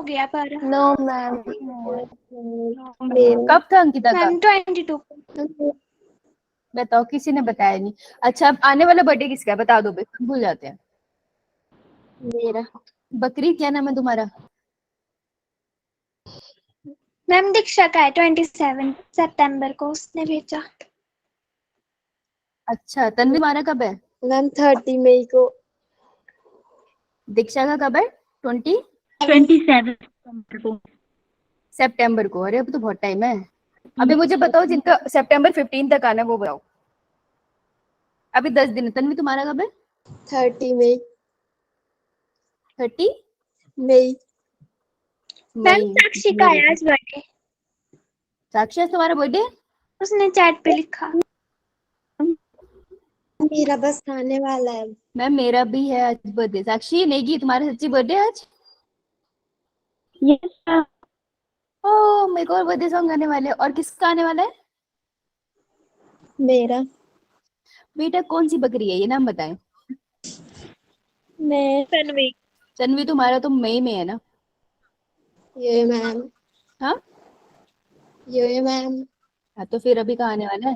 गया पर no ma'am. कब था अंकिता का? मैम 22 बताओ, किसी ने बताया नहीं। अच्छा, अब आने वाला बर्थडे किसका है बता दो भाई, हम भूल जाते हैं। मेरा। बकरी, क्या नाम है तुम्हारा? मैम दीक्षा का है 27 सितंबर को उसने भेजा। अच्छा, तन्वी तुम्हारा कब है? मैम 30 मई को। दीक्षा का कब है? 27 सितंबर को। अरे अब तो बहुत टाइम है। अभी मुझे बताओ जिनका सितंबर 15 तक आना है वो बताओ। अभी 10 दिन है। तन्वी तुम्हारा कब है? 30 मई। 30 मई। मैम मई। साक्षी का है आज बर्थडे। साक्षी, आज तुम्हारा बर्थडे है? उसने चैट पे लिखा। मेरा बस आने वाला है। मैम मेरा भी है आज बर्थडे। साक्षी, नेगी, तुम्हारा सच्ची बर्थडे आज? Yes ma'am. ओ, मेरे को और बर्थडे सॉन्ग आने वाले हैं। और किसका आने वाला है? मेरा। बेटा कौन सी बकरी है, ये नाम बताएं। मैं। तन्वी। तन्वी, तुम्हारा तो मई में है ना? ये मैम। हाँ ये मैम। हाँ, तो फिर अभी कहाँ आने वाला है?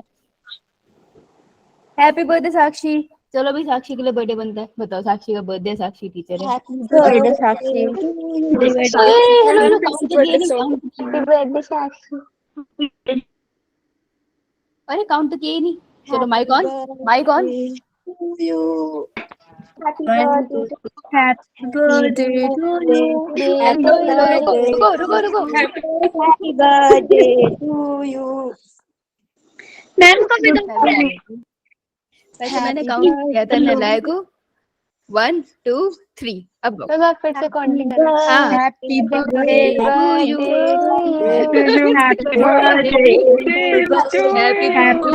हैप्पी बर्थडे साक्षी। चलो अभी साक्षी के लिए बर्थडे बनता है। बताओ, साक्षी का बर्थडे, साक्षी टीचर है। हैप्पी बर्थडे साक्षी। हेलो हेलो, काउंट तो किए नहीं, काउंट। हैप्पी बर्थडे साक्षी। अरे काउंट तो किए ही नहीं। चलो mike happy on, mike on. Birthday to you. Happy birthday happy birthday to you. रुको रुको रुको रुको रुको। Happy birthday to you. Ma'am को भी दो। वैसे मैंने काउंट किया था नलाय को। 1 2 3। अब लो। मैं फिर से काउंटिंग कर। हाँ, happy birthday to you. Happy birthday happy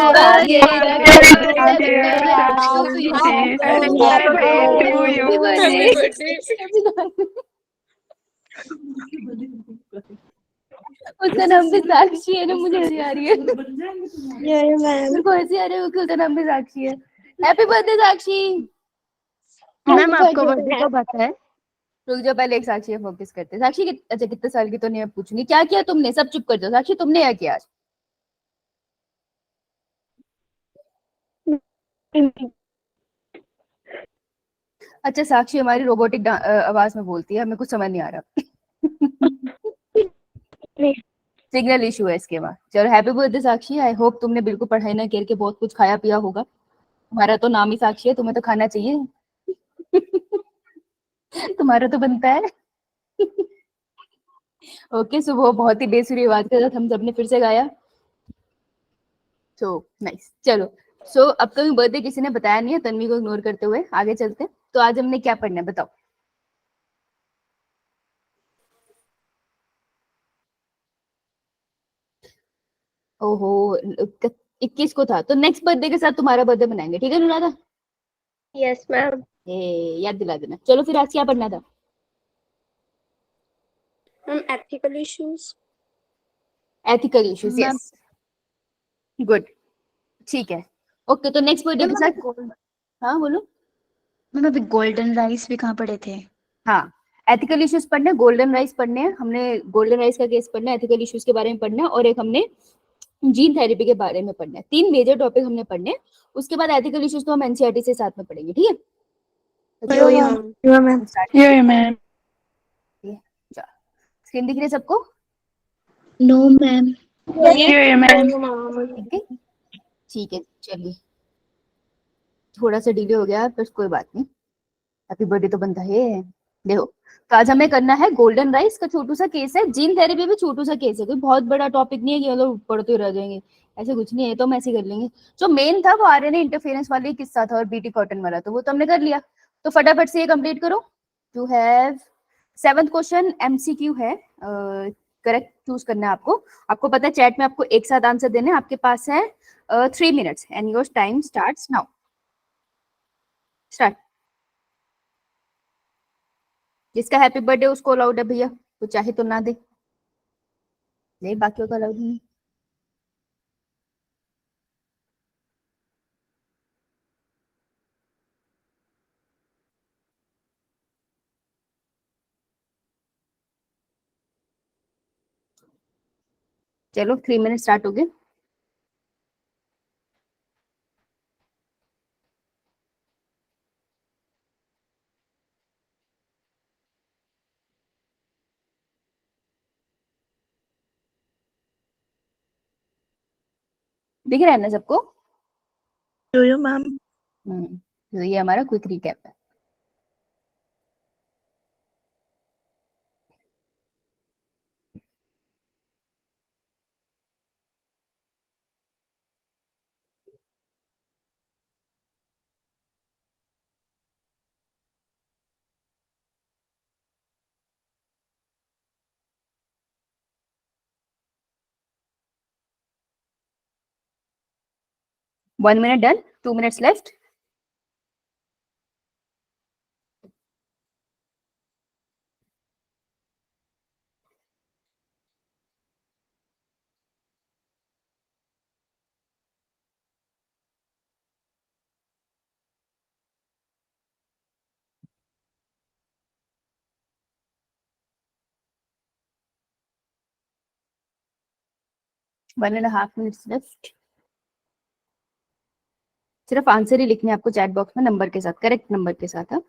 उसका नाम भी साक्षी है ना, मुझे हंसी आ रही है। मेरे को हंसी आ रही है, उसका नाम भी साक्षी है। हैप्पी बर्थडे साक्षी। मैम आपका बर्थडे कब आता है? रुक जाओ, पहले एक साक्षी पे फोकस करते हैं। साक्षी अच्छा कितने साल की तो नहीं, मैं पूछूंगी। क्या किया तुमने? सब चुप कर जाओ। साक्षी, तुमने क्या किया आज? अच्छा, साक्षी हमारी रोबोटिक आवाज में बोलती है, हमें कुछ समझ नहीं आ रहा। सिग्नल इशू है इसके बाद। चलो happy birthday Sakshi. I hope तुमने बिल्कुल पढ़ाई ना करके बहुत कुछ खाया पिया होगा। तुम्हारा तो नाम ही साक्षी है, तुम्हें तो खाना चाहिए। तुम्हारा तो बनता है। ओके, सो वो बहुत ही बेसुरी आवाज के साथ हम सबने फिर से गाया। So nice. चलो, सो अपकमिंग बर्थडे किसी ने बताया नहीं है, तन्वी को इग्नोर करते हुए आगे चलते हैं। तो आज हमने क्या पढ़ना है बताओ। ओहो, 21 को था, तो नेक्स्ट बर्थडे के साथ तुम्हारा बर्थडे मनाएंगे, ठीक है अनुराधा? Yes ma'am. याद दिला देना। चलो फिर आज क्या पढ़ना था? Ma'am ethical issues. Ethical issues, yes, good, ठीक है। ओके, तो नेक्स्ट बर्थडे के साथ। हाँ बोलो। मैम अभी गोल्डन राइस भी कहाँ पढ़े थे? हाँ, एथिकल इश्यूज पढ़ने, गोल्डन राइस पढ़ने हैं हमने। गोल्डन राइस का केस पढ़ना है, एथिकल इश्यूज के बारे में पढ़ना है, और एक हमने जीन थेरेपी के बारे में पढ़ना है। 3 मेजर टॉपिक हमने पढ़ने हैं। उसके बाद एथिकल इश्यूज तो हम एनसीईआरटी से साथ में पढ़ेंगे, ठीक है? मैम। स्क्रीन दिख रही है सबको? No ma'am. ठीक है, ठीक है, चलिए। थोड़ा सा डिले हो गया पर कोई बात नहीं, हैप्पी बर्थडे तो बनता है। देखो, तो आज हमें करना है गोल्डन राइस का छोटू सा केस है। जीन थेरेपी भी छोटू सा केस है, कोई बहुत बड़ा टॉपिक नहीं है कि मतलब पढ़ते रह जाएंगे, ऐसे कुछ नहीं है। तो हम ऐसे कर लेंगे। जो मेन था वो आरएनए इंटरफेरेंस वाली किस्सा था और बीटी कॉटन वाला, तो वो तो हमने कर लिया। तो फटाफट से ये कंप्लीट करो। To have 7th question MCQ है। करेक्ट चूज करना है आपको। आपको पता है चैट में आपको एक साथ आंसर देने हैं। आपके पास है 3 minutes and your time starts now. Start. जिसका हैप्पी बर्थडे उसको अलाउड है भैया, तो चाहे तो ना दे। नहीं, बाकियों का अलाउड नहीं। चलो 3 मिनट स्टार्ट हो गए। दिख रहा है ना सबको? यो मैम। तो ये हमारा क्विक रिकैप है। One minute done. 2 minutes left. One and a half minutes left. सिर्फ आंसर ही लिखने हैं आपको चैट बॉक्स में नंबर के साथ, करेक्ट नंबर के साथ। हाँ,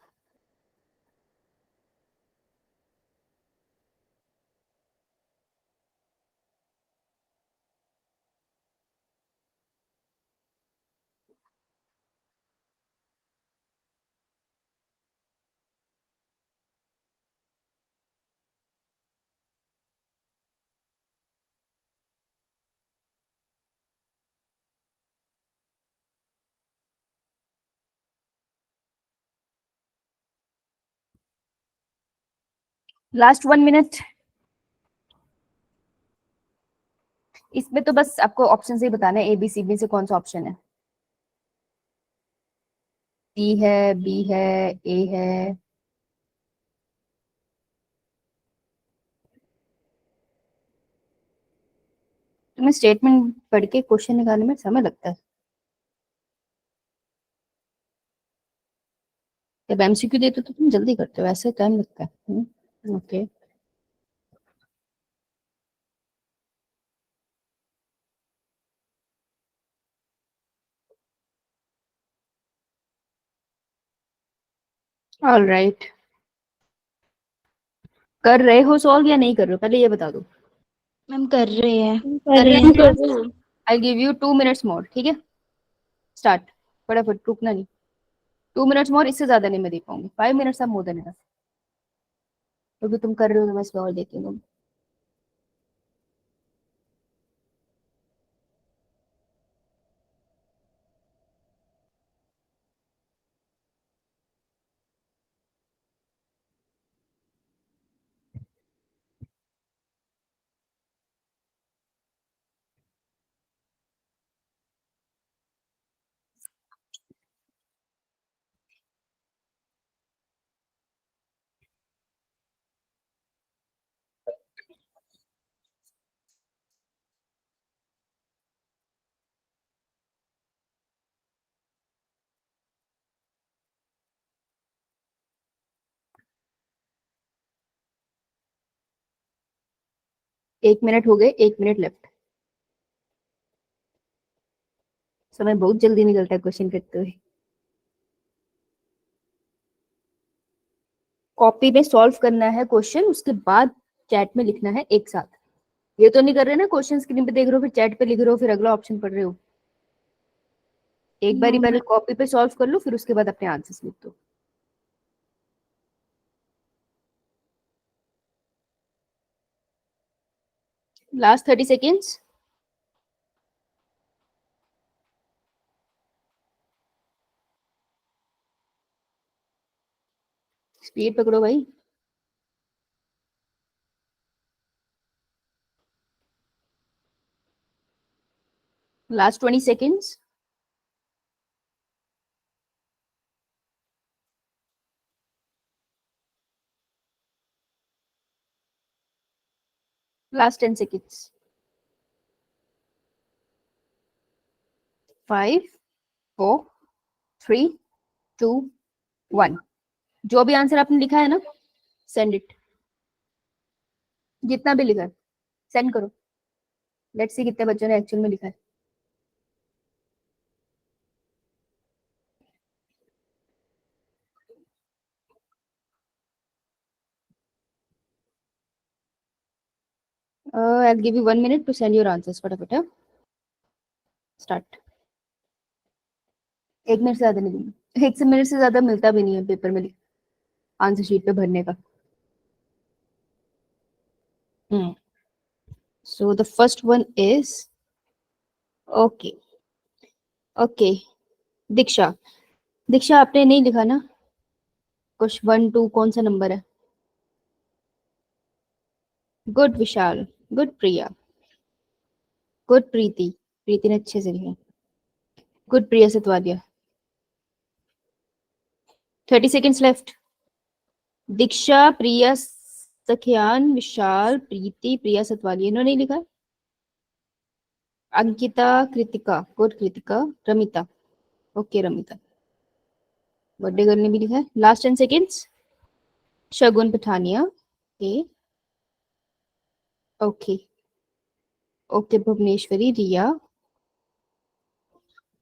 लास्ट 1 मिनट। इसमें तो बस आपको ऑप्शन से ही बताना है, ए बी सी में से कौन सा ऑप्शन है। सी है, बी है, ए है। तुम्हें स्टेटमेंट पढ़ के क्वेश्चन निकालने में समय लगता है। जब एमसीक्यू देते हो तो तुम जल्दी करते हो, ऐसे टाइम लगता है। Okay, all right. कर रहे हो सॉल्व या नहीं कर रहे हो, पहले ये बता दो। मैम कर रहे हैं। कर रहे हैं। I give you 2 minutes more, ठीक है? स्टार्ट, फटाफट, रुकना नहीं। 2 मिनट्स मोर, इससे ज्यादा नहीं मैं दे पाऊंगी। 5 मिनट्स आप मोर देन इनफ, क्योंकि तुम कर रहे हो तो मैं इसको और देती हूँ। 1 मिनट हो गए, 1 मिनट लेफ्ट। समय बहुत जल्दी निकलता है क्वेश्चन करते हुए। कॉपी में सॉल्व करना है क्वेश्चन, उसके बाद चैट में लिखना है एक साथ। ये तो नहीं कर रहे ना, क्वेश्चन स्क्रीन पे देख रहे हो फिर चैट पे लिख रहे हो फिर अगला ऑप्शन पढ़ रहे हो। एक बार ही पहले कॉपी पे सॉल्व कर लो, फिर उसके बाद अपने आंसर्स लिख दो। Last 30 seconds. स्पीड पकड़ो भाई। Last 20 seconds. Last 10 seconds. 5 4 3 2 1। जो भी आंसर आपने लिखा है ना, सेंड इट। जितना भी लिखा है सेंड करो। लेट्स सी कितने बच्चों ने एक्चुअल में लिखा है। I'll give you 1 minute to send your answers. फटाफट है, स्टार्ट। 1 मिनट से ज्यादा नहीं दूंगी, 1 मिनट से ज्यादा मिलता भी नहीं है पेपर में आंसर शीट पे भरने का। So the first one is okay. Okay, दीक्षा, दीक्षा आपने नहीं लिखा ना कुछ 1 2 कौन सा नंबर है? Good Vishal, good Priya, good Preeti, Preeti ने अच्छे से लिखा। Good Priya Satwalia. 30 seconds left. Diksha, Priya Sakhiyan, Vishal, Preeti, Priya Satwalia, इन्होंने लिखा। Ankita, Kritika, good Kritika, Ramita, okay Ramita, birthday girl ने भी लिखा है। Last 10 seconds. Shagun Pathania, okay okay okay, Bhuvaneshwari, Riya,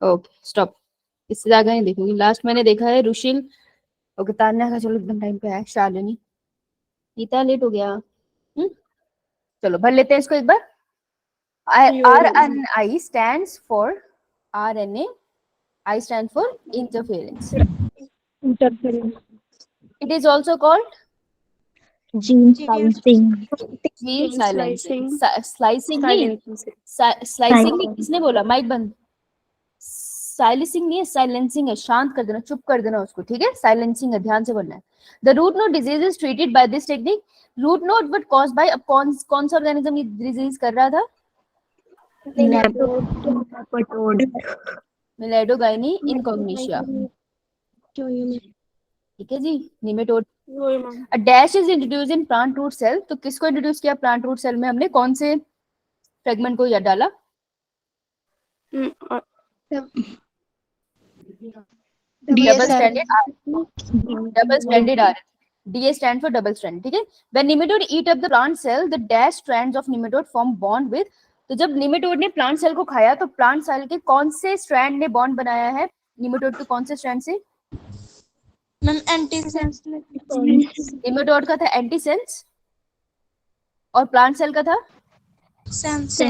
okay stop, इससे ज्यादा नहीं देखूंगी। लास्ट मैंने देखा है रुशिल, ओके तान्या का, चलो एकदम टाइम पे है। शालिनी, गीता लेट हो गया। चलो भर लेते हैं इसको एक बार। RNI stands for RNA. I stands for interference. It is also called Gene silencing. gene silencing. Slicing नहीं, slicing नहीं, किसने बोला? माइक बंद। साइलेंसिंग नहीं है, साइलेंसिंग है, शांत कर देना, चुप कर देना उसको, ठीक है? साइलेंसिंग है, ध्यान से बोलना है। The root node disease is treated by this technique. Root node but caused by, अब कौन सा ऑर्गेनिज्म ये डिजीज कर रहा था? मिलेडोगाइनी इनकॉग्निशिया, ठीक है जी, nematode. A dash is introduced in plant root cell, तो किसको इंट्रोड्यूस किया प्लांट रूट सेल में हमने? कौन से फ्रेगमेंट को याद डाला? Double stranded R, DA stand for double strand, ठीक है? When nematode eat up the plant cell, the dash strands of nematode form bond with, तो जब nematode ने plant cell को खाया तो plant cell के कौन से strand ने bond बनाया है nematode के कौन से strand से? मैम एंटीसेंस, nematode का था antisense और plant cell का था sense.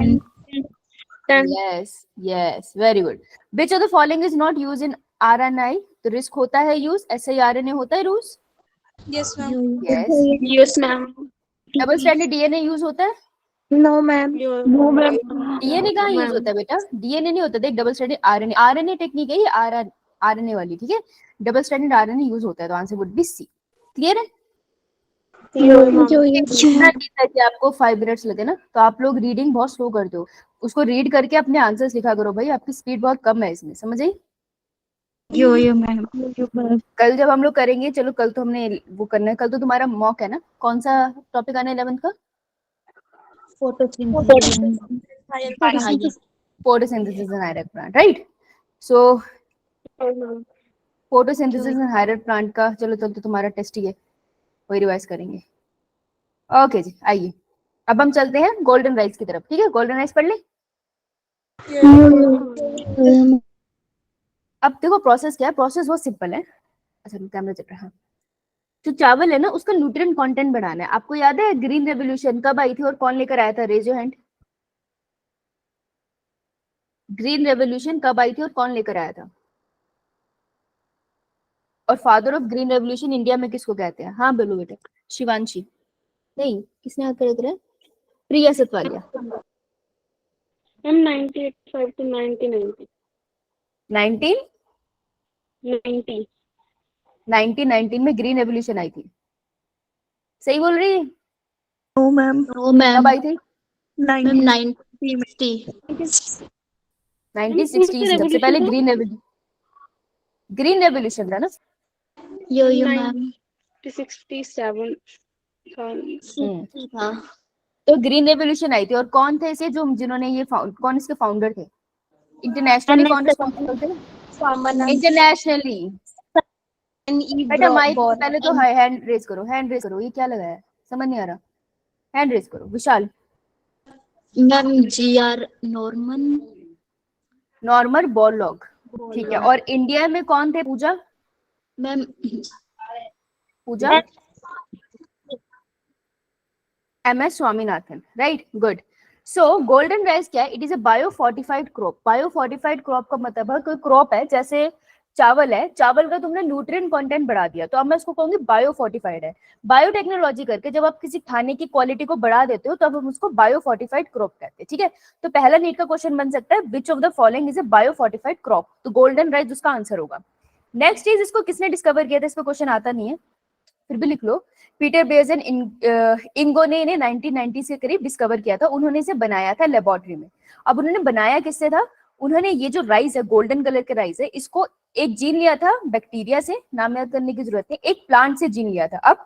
yes, very good. Which of the following is not used in RNA? तो रिस्क होता है यूज, siRNA होता है use? Yes ma'am. Yes, ma'am. Double stranded DNA use होता है? No, ma'am. No, ma'am. DNA कहाँ यूज होता है बेटा? DNA नहीं होता, देख डबल स्ट्रैंडेड RNA टेक्निक है ये, RNA वाली, ठीक है? डबल स्ट्रैंडेड RNA यूज होता है, तो answer would be C. Clear है? इतना जीता कि आपको 5 मिनट्स लगे ना, तो आप लोग रीडिंग बहुत स्लो करते हो, उसको रीड करके अपने आंसर्स लिखा करो भाई, आपकी स्पीड बहुत कम है इसमें, समझ आई? मैम। कल जब हम लोग करेंगे, चलो कल तो हमने वो करना है, कल तो तुम्हारा मॉक है ना, कौन सा टॉपिक आना है 11th का? Photosynthesis and hierarchy plant, right? So photosynthesis and hierarchy plant का, चलो तब तो तुम्हारा टेस्ट ही है, वही रिवाइज करेंगे। ओके जी, आइए अब हम चलते हैं गोल्डन राइस की तरफ, ठीक है? गोल्डन राइस पढ़ ले। अब देखो प्रोसेस क्या है, प्रोसेस बहुत सिंपल है। अच्छा कैमरा चल रहा है। जो चावल है ना उसका न्यूट्रिएंट कंटेंट बढ़ाना है। आपको याद है ग्रीन रेवोल्यूशन कब आई थी और कौन लेकर आया था? Raise your hand. Green revolution कब आई थी और कौन लेकर आया था? और father of green revolution India में किसको कहते हैं? हाँ बोलो बेटा। शिवांशी नहीं, किसने याद कर? प्रिया सतवालिया। 1985 to 1990. 1919 में ग्रीन रेवोल्यूशन आई थी, सही बोल रही है? No, ma'am. कब आई थी? 1960. 1960 सबसे पहले ग्रीन रेवोल्यूशन था ना? मैम। 67. तो ग्रीन रेवोल्यूशन आई थी, और कौन थे इसे जो जिन्होंने ये कौन इसके फाउंडर थे? इंटरनेशनली कौन रिस्पॉन्सिबल थे? इंटरनेशनली। बेटा माइक पहले तो हैंड रेज करो, ये क्या लगा है? समझ नहीं आ रहा, हैंड रेज करो। Vishal ma'am GR Norman. Norman Borlaug, ठीक है। और इंडिया में कौन थे Pooja? Ma'am Pooja MS Swaminathan, right, good. So golden rice क्या है? It is a bio fortified crop. Bio fortified crop का मतलब है कोई क्रॉप है, जैसे चावल है, चावल का तुमने न्यूट्रिएंट कंटेंट बढ़ा दिया, तो अब मैं इसको कहूंगी बायो फोर्टिफाइड है। बायोटेक्नोलॉजी करके जब आप किसी खाने की क्वालिटी को बढ़ा देते हो तब हम उसको बायो फोर्टिफाइड क्रॉप कहते हैं, ठीक है। तो पहला नीट का क्वेश्चन बन सकता है, which of the following is a bio fortified crop, तो गोल्डन राइस उसका आंसर होगा। नेक्स्ट चीज, इसको किसने डिस्कवर किया था? इसका क्वेश्चन आता नहीं है, फिर भी लिख लो। पीटर बेयर्स इंगोने ने 1990 के करीब डिस्कवर किया था, उन्होंने इसे बनाया था लेबोरेटरी में। अब उन्होंने बनाया किससे था? उन्होंने ये जो राइस है, गोल्डन कलर के राइस है, इसको एक जीन लिया था बैक्टीरिया से, नाम याद करने की जरूरत नहीं, एक प्लांट से जीन लिया था। अब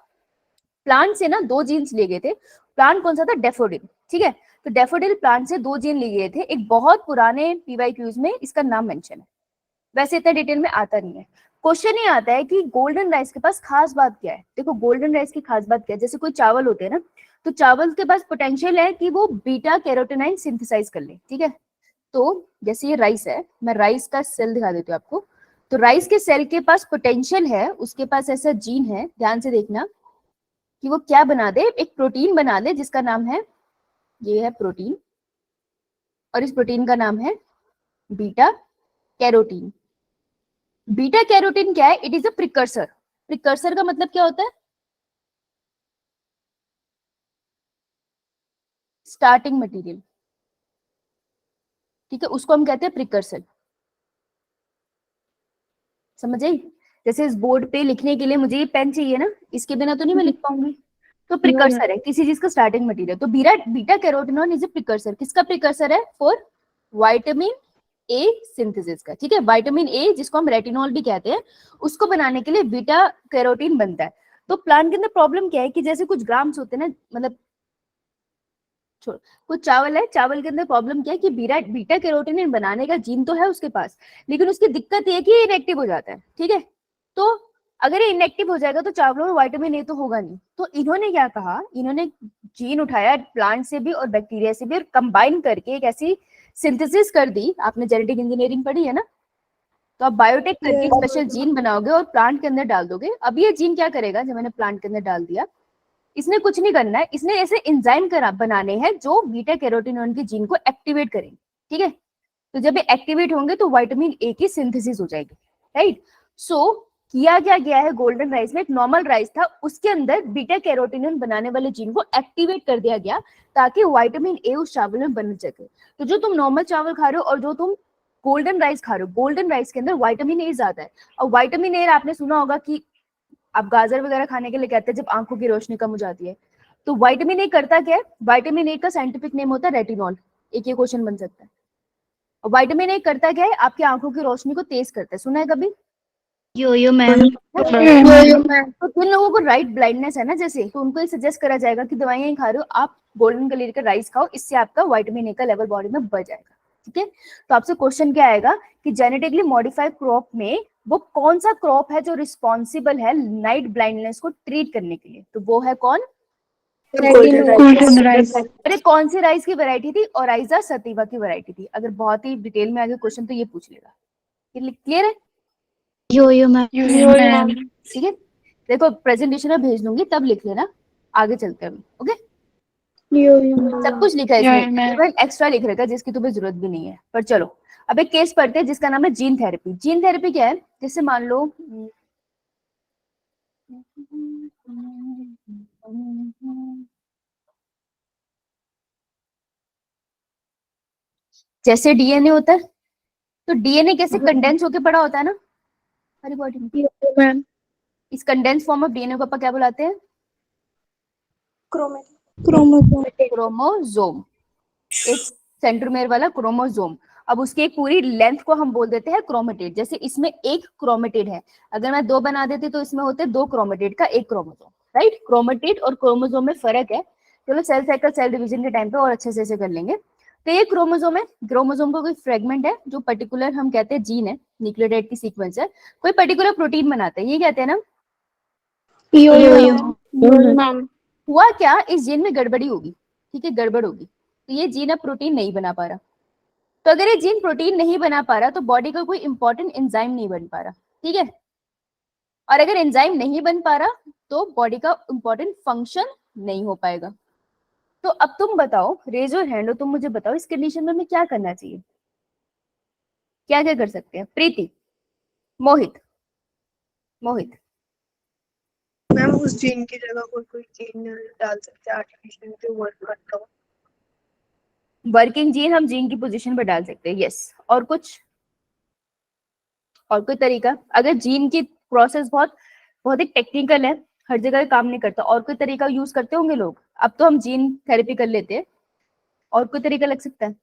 प्लांट से ना 2 जीन्स लिए गए थे। प्लांट कौन सा था? डेफोडिल, ठीक है। तो डेफोडिल प्लांट से 2 जीन लिए गए थे, एक बहुत पुराने PYQs में इसका नाम मेंशन है, वैसे इतना डिटेल में आता नहीं है। क्वेश्चन ये आता है कि गोल्डन राइस के पास खास बात क्या है। देखो गोल्डन राइस की खास बात क्या है, जैसे कोई चावल होते हैं ना, तो चावल के पास पोटेंशियल है कि वो बीटा कैरोटीनाइन सिंथेसाइज कर ले, ठीक है। तो जैसे ये राइस है, मैं राइस का सेल दिखा देती हूँ आपको। तो राइस के सेल के पास पोटेंशियल है, उसके पास ऐसा जीन है, ध्यान से देखना, कि वो क्या बना दे, एक प्रोटीन बना दे जिसका नाम है, ये है प्रोटीन, और इस प्रोटीन का नाम है बीटा कैरोटीन। बीटा कैरोटीन क्या है? It is a precursor. Precursor का मतलब क्या होता है? स्टार्टिंग मटेरियल, ठीक है, उसको हम कहते हैं प्रिकर्सर। समझ आई? जैसे इस बोर्ड पे लिखने के लिए मुझे ये पेन चाहिए ना, इसके बिना तो नहीं मैं लिख पाऊंगी, तो प्रिकर्सर है किसी चीज का स्टार्टिंग मटेरियल। तो बीटा कैरोटिनॉन इज अ प्रिकर्सर। किसका प्रिकर्सर है? फॉर विटामिन ए सिंथेसिस का, ठीक है। विटामिन ए जिसको हम रेटिनॉल भी कहते हैं, उसको बनाने के लिए बीटा कैरोटीन बनता है। तो प्लांट के अंदर प्रॉब्लम क्या है कि जैसे कुछ ग्राम्स होते हैं ना, मतलब कुछ चावल है, चावल के अंदर प्रॉब्लम क्या है कि बीटा कैरोटीन बनाने का जीन तो है उसके पास, लेकिन उसकी दिक्कत ये है कि ये इनएक्टिव हो जाता है, ठीक है। तो अगर ये इनएक्टिव हो जाएगा तो चावलों में विटामिन ए तो होगा नहीं। तो इन्होंने क्या कहा, इन्होंने जीन उठाया प्लांट से भी और बैक्टीरिया से भी, और कंबाइन करके एक ऐसी सिंथेसिस कर दी। आपने जेनेटिक इंजीनियरिंग पढ़ी है ना, तो आप बायोटेक करके एक स्पेशल जीन बनाओगे और प्लांट के अंदर डाल दोगे। अब ये जीन क्या करेगा? जब मैंने प्लांट के अंदर डाल दिया, इसने कुछ नहीं करना है, इसने ऐसे एंजाइम बनाने हैं जो बीटा कैरोटीनॉन के जीन को एक्टिवेट करेंगे, ठीक है। तो जब ये एक्टिवेट होंगे तो विटामिन ए की सिंथेसिस हो जाएगी, राइट। सो किया क्या गया है गोल्डन राइस में, एक नॉर्मल राइस था, उसके अंदर बीटा कैरोटीनॉन बनाने वाले जीन को एक्टिवेट कर दिया गया ताकि विटामिन ए उस चावल में बन सके। तो जो तुम नॉर्मल चावल खा रहे हो और जो तुम गोल्डन राइस खा रहे हो, गोल्डन राइस के अंदर विटामिन ए ज्यादा है। और विटामिन ए आपने सुना होगा कि आप गाजर वगैरह खाने के लिए कहते हैं जब आंखों की रोशनी कम हो जाती है। तो विटामिन ए करता क्या है? विटामिन ए का साइंटिफिक नेम होता है रेटिनॉल, एक ये क्वेश्चन बन सकता है। और विटामिन ए करता क्या है? आपकी आंखों की रोशनी को तेज करता है, सुना है कभी? यो मैम। तो जिन लोगों को राइट ब्लाइंडनेस है ना, जैसे, तो उनको ये सजेस्ट करा जाएगा कि दवाइयां ही खा रहे हो आप, गोल्डन कलर का राइस खाओ, इससे आपका विटामिन ए का लेवल बॉडी में बढ़ जाएगा, ठीक है। तो आपसे क्वेश्चन क्या आएगा कि जेनेटिकली मॉडिफाइड क्रॉप में वो कौन सा क्रॉप है जो रिस्पॉन्सिबल है नाइट ब्लाइंडनेस को ट्रीट करने के लिए? तो वो है कौन? Golden rice. अरे कौन सी राइस की वैरायटी थी? ओराइजा सतीवा की वैरायटी थी। अगर बहुत ही डिटेल में आगे क्वेश्चन तो ये पूछ लेगा। क्लियर है? यो मैम। ठीक है, देखो प्रेजेंटेशन में भेज दूंगी तब लिख लेना, आगे चलते हैं। ओके, सब कुछ लिखा है इसमें, एक्स्ट्रा लिख रखा है जिसकी तुम्हें जरूरत भी नहीं है। पर चलो अब एक केस पढ़ते हैं जिसका नाम है जीन थेरेपी। जीन थेरेपी क्या है? जैसे मान लो जैसे डीएनए होता है, तो डीएनए कैसे कंडेंस होके पड़ा होता है ना हमारी बॉडी में। इस कंडेंस फॉर्म ऑफ डीएनए को अपन क्या बुलाते हैं? क्रोमोसोम, एक सेंट्रोमेयर वाला क्रोमोसोम। अब उसकी एक पूरी लेंथ को हम बोल देते हैं क्रोमेटिड। जैसे इसमें एक क्रोमेटिड है, अगर मैं 2 बना देती तो इसमें होते 2 क्रोमेटिड का एक क्रोमोसोम, राइट। क्रोमेटिड और क्रोमोसोम में फर्क है, चलो सेल साइकिल सेल डिवीजन के टाइम पे और अच्छे से कर लेंगे। तो ये क्रोमोसोम है, क्रोमोसोम का कोई फ्रेगमेंट है जो पर्टिकुलर हम कहते हैं जीन है, न्यूक्लियोटाइड की सीक्वेंस है, कोई पर्टिकुलर प्रोटीन बनाते हैं, ये कहते हैं ना हुआ क्या, इस जीन में गड़बड़ी होगी, ठीक है, गड़बड़ होगी, तो ये जीन अब प्रोटीन नहीं बना पा रहा। तो अगर ये जीन प्रोटीन नहीं बना पा रहा तो बॉडी का कोई इंपॉर्टेंट एंजाइम नहीं बन पा रहा, ठीक है। और अगर एंजाइम नहीं बन पा रहा तो बॉडी का इंपॉर्टेंट फंक्शन नहीं हो पाएगा। तो अब तुम बताओ, रेज योर हैंड, तुम मुझे बताओ इस कंडीशन में हमें क्या करना चाहिए, क्या क्या कर सकते हैं? प्रीति, मोहित, मोहित। मैम उस जीन की जगह कोई जीन डाल सकते हैं आर्टिफिशियल जो वर्क करता हो। वर्किंग जीन हम जीन की पोजीशन पर डाल सकते हैं, यस। और कुछ, और कोई तरीका? अगर जीन की प्रोसेस बहुत बहुत ही टेक्निकल है, हर जगह काम नहीं करता, और कोई तरीका यूज करते होंगे लोग। अब तो हम जीन थेरेपी कर लेते हैं, और कोई तरीका लग सकता है?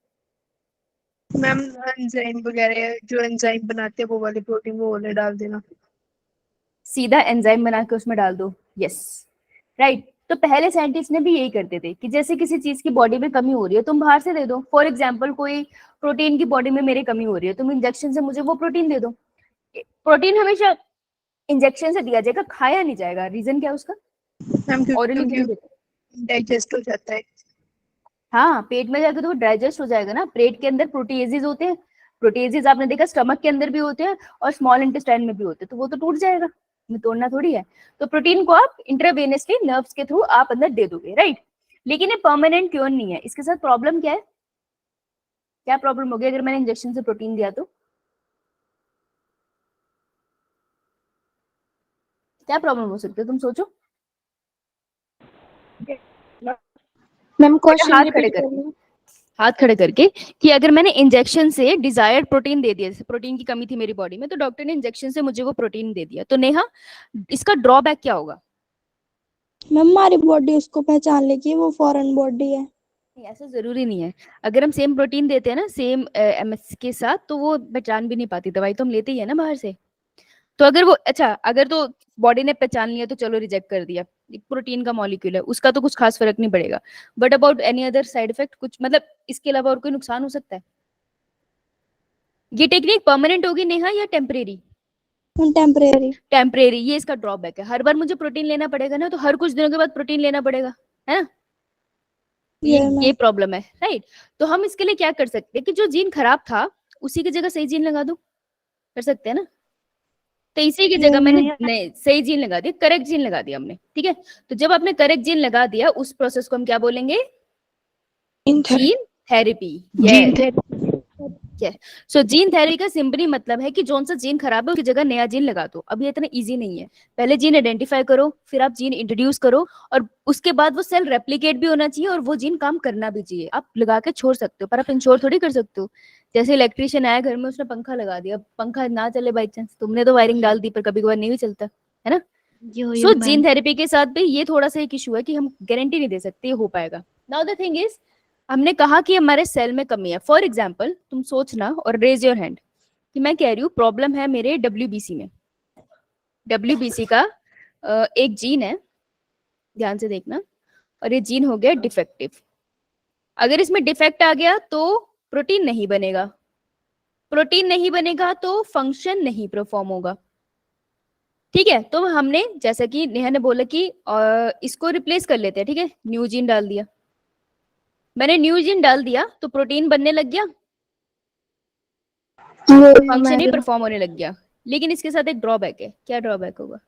मैम एंजाइम वगैरह जो एंजाइम बनाते हैं वो वाली प्रोटीन वो वाले डाल देना। सीधा एंजाइम बना के उसमें डाल दो, यस, राइट। तो पहले साइंटिस्ट ने भी यही करते थे कि जैसे किसी चीज की बॉडी में कमी हो रही है तुम बाहर से दे दो। फॉर एग्जाम्पल कोई प्रोटीन की बॉडी में मेरे कमी हो रही है, तुम इंजेक्शन से मुझे वो प्रोटीन दे दो। प्रोटीन हमेशा इंजेक्शन से दिया जाएगा, खाया नहीं जाएगा। रीजन क्या है उसका? मैम ऑरली क्योंकि डाइजेस्ट हो जाता है। हाँ, पेट में जाकर तो वो डाइजेस्ट हो जाएगा ना। पेट के अंदर प्रोटीएजेस होते हैं, प्रोटीएजेस आपने देखा स्टमक के अंदर भी होते हैं और स्मॉल इंटेस्टाइन में भी होते हैं, तो वो तो टूट जाएगा, में तोड़ना थोड़ी है। तो प्रोटीन को आप इंट्रावेनसली नर्व्स के थ्रू आप अंदर दे दोगे, राइट। लेकिन ये परमानेंट क्योर नहीं है। इसके साथ प्रॉब्लम क्या है? क्या प्रॉब्लम होगी अगर मैंने इंजेक्शन से प्रोटीन दिया तो? क्या प्रॉब्लम हो सकती है, तुम सोचो। मैम क्वेश्चन हाथ रिपीट खड़े कर करके, लो। हाथ खड़े करके, कि अगर मैंने इंजेक्शन से डिजायर्ड प्रोटीन दे दिया, जैसे प्रोटीन की कमी थी मेरी बॉडी में, तो डॉक्टर ने इंजेक्शन से मुझे वो प्रोटीन दे दिया, तो नेहा इसका ड्रॉबैक क्या होगा? मैम हमारी बॉडी उसको पहचान लेगी, वो फॉरेन बॉडी है। नहीं, ऐसा जरूरी नहीं है। अगर हम सेम प्रोटीन देते हैं ना सेम एमएस के साथ, तो वो पहचान भी नहीं पाती। दवाई तो हम लेते ही है ना बाहर से। तो अगर वो, अच्छा, अगर तो बॉडी ने पहचान लिया तो चलो रिजेक्ट कर दिया, प्रोटीन का मॉलिक्यूल है, उसका तो कुछ खास फर्क नहीं पड़ेगा। But about any other side effect, कुछ मतलब इसके अलावा और कोई नुकसान हो सकता है? ये टेक्निक परमानेंट होगी नेहा या टेम्परेरी? टेम्परेरी। टेम्परेरी, ये इसका ड्रॉबैक है। हर बार मुझे प्रोटीन लेना पड़ेगा ना, तो हर कुछ दिनों के बाद प्रोटीन लेना पड़ेगा, है ना। ये प्रॉब्लम है, राइट। तो हम इसके लिए क्या कर सकते हैं कि जो जीन खराब था उसी की जगह सही जीन लगा दो, कर सकते हैं ना। तो इसी की जगह मैंने सही जीन लगा दिया, करेक्ट जीन लगा दिया हमने, ठीक है। तो जब आपने करेक्ट जीन लगा दिया, उस प्रोसेस को हम क्या बोलेंगे? Gene therapy. So gene therapy का सिंपली मतलब है कि जोन सा जीन खराब है उसकी जगह नया जीन लगा दो। अब ये इतना इजी नहीं है। पहले जीन आइडेंटिफाई करो, फिर आप जीन इंट्रोड्यूस करो, और उसके बाद वो सेल रेप्लिकेट भी होना चाहिए और वो जीन काम करना भी चाहिए। आप लगा के छोड़ सकते हो, पर आप इंश्योर थोड़ी कर सकते हो। जैसे इलेक्ट्रिशियन आया घर में, उसने पंखा लगा दिया, पंखा ना चले बाई चांस, तुमने तो वायरिंग डाल दी, पर कभी कभार नहीं भी चलता, है ना। सो जीन थेरेपी के साथ भी ये थोड़ा सा एक इशू है कि हम गारंटी नहीं दे सकते हो पाएगा। नाउ द थिंग इज, हमने कहा कि हमारे सेल में कमी है। फॉर एग्जाम्पल तुम सोचना और रेज योर हैंड कि मैं कह रही हूँ प्रॉब्लम है मेरे डब्ल्यूबीसी में। डब्ल्यूबीसी का एक जीन है, ध्यान से देखना, और ये जीन हो गया डिफेक्टिव। अगर इसमें डिफेक्ट आ गया तो प्रोटीन नहीं बनेगा, प्रोटीन नहीं बनेगा तो फंक्शन नहीं परफॉर्म होगा, ठीक है। तो हमने, जैसा कि नेहा ने बोला कि इसको रिप्लेस कर लेते हैं, ठीक है। न्यू जीन डाल दिया, मैंने न्यू जीन डाल दिया तो प्रोटीन बनने लग गया, फंक्शन ही परफॉर्म होने लग गया। लेकिन इसके साथ एक ड्रॉबैक है। क्या ड्रॉबैक होगा?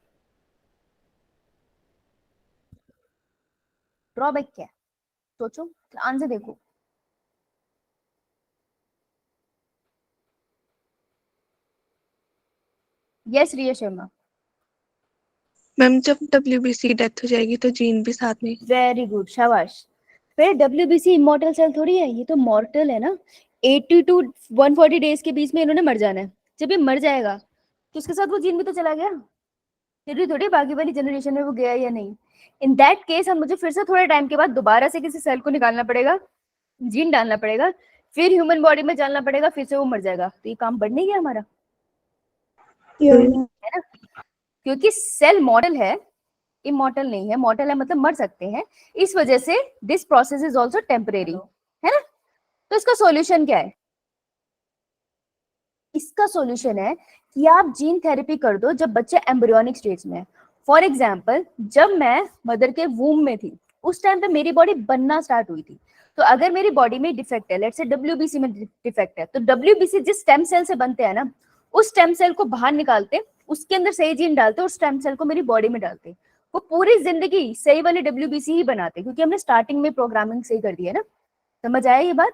ड्रॉबैक क्या है? सोचो, ध्यान से देखो। यस रिया शर्मा। मैम जब WBC की डेथ हो जाएगी तो जीन भी साथ में। वेरी गुड, शाबाश। फिर WBC इमॉर्टल सेल थोड़ी है, ये तो मॉर्टल है ना। 80 to 140 डेज के बीच में इन्होंने मर जाना है। जब ये मर जाएगा तो उसके साथ वो जीन भी तो चला गया, जरूरी थोड़ी बाकी वाली जनरेशन में वो गया या नहीं। इन दैट केस हम मुझे फिर से थोड़े टाइम के बाद दोबारा से किसी सेल को निकालना पड़ेगा, जीन डालना पड़ेगा, फिर ह्यूमन बॉडी में डालना पड़ेगा, फिर से वो मर जाएगा। तो ये काम बढ़ नहीं गया हमारा, है ना। क्योंकि सेल मॉडल है, इमॉर्टल नहीं है। मॉर्टल है मतलब मर सकते हैं, इस वजह से this process is also temporary, है ना। तो इसका सॉल्यूशन क्या है? इसका सॉल्यूशन है कि आप जीन थेरेपी कर दो जब बच्चे एम्ब्रियोनिक स्टेज में है। फॉर एग्जाम्पल जब मैं मदर के वूम में थी, उस टाइम पे मेरी बॉडी बनना स्टार्ट हुई थी। तो अगर मेरी बॉडी में डिफेक्ट है, लेट्स से डब्ल्यूबीसी में डिफेक्ट है, तो डब्ल्यूबीसी जिस स्टेम सेल से बनते हैं ना, उस स्टेम सेल को बाहर निकालते, उसके अंदर सही जीन डालते, उस स्टेम सेल को मेरी बॉडी में डालते, वो पूरी जिंदगी सही वाले डब्ल्यूबीसी ही बनाते, क्योंकि हमने स्टार्टिंग में प्रोग्रामिंग सही कर दी है ना। समझ आया ये बात?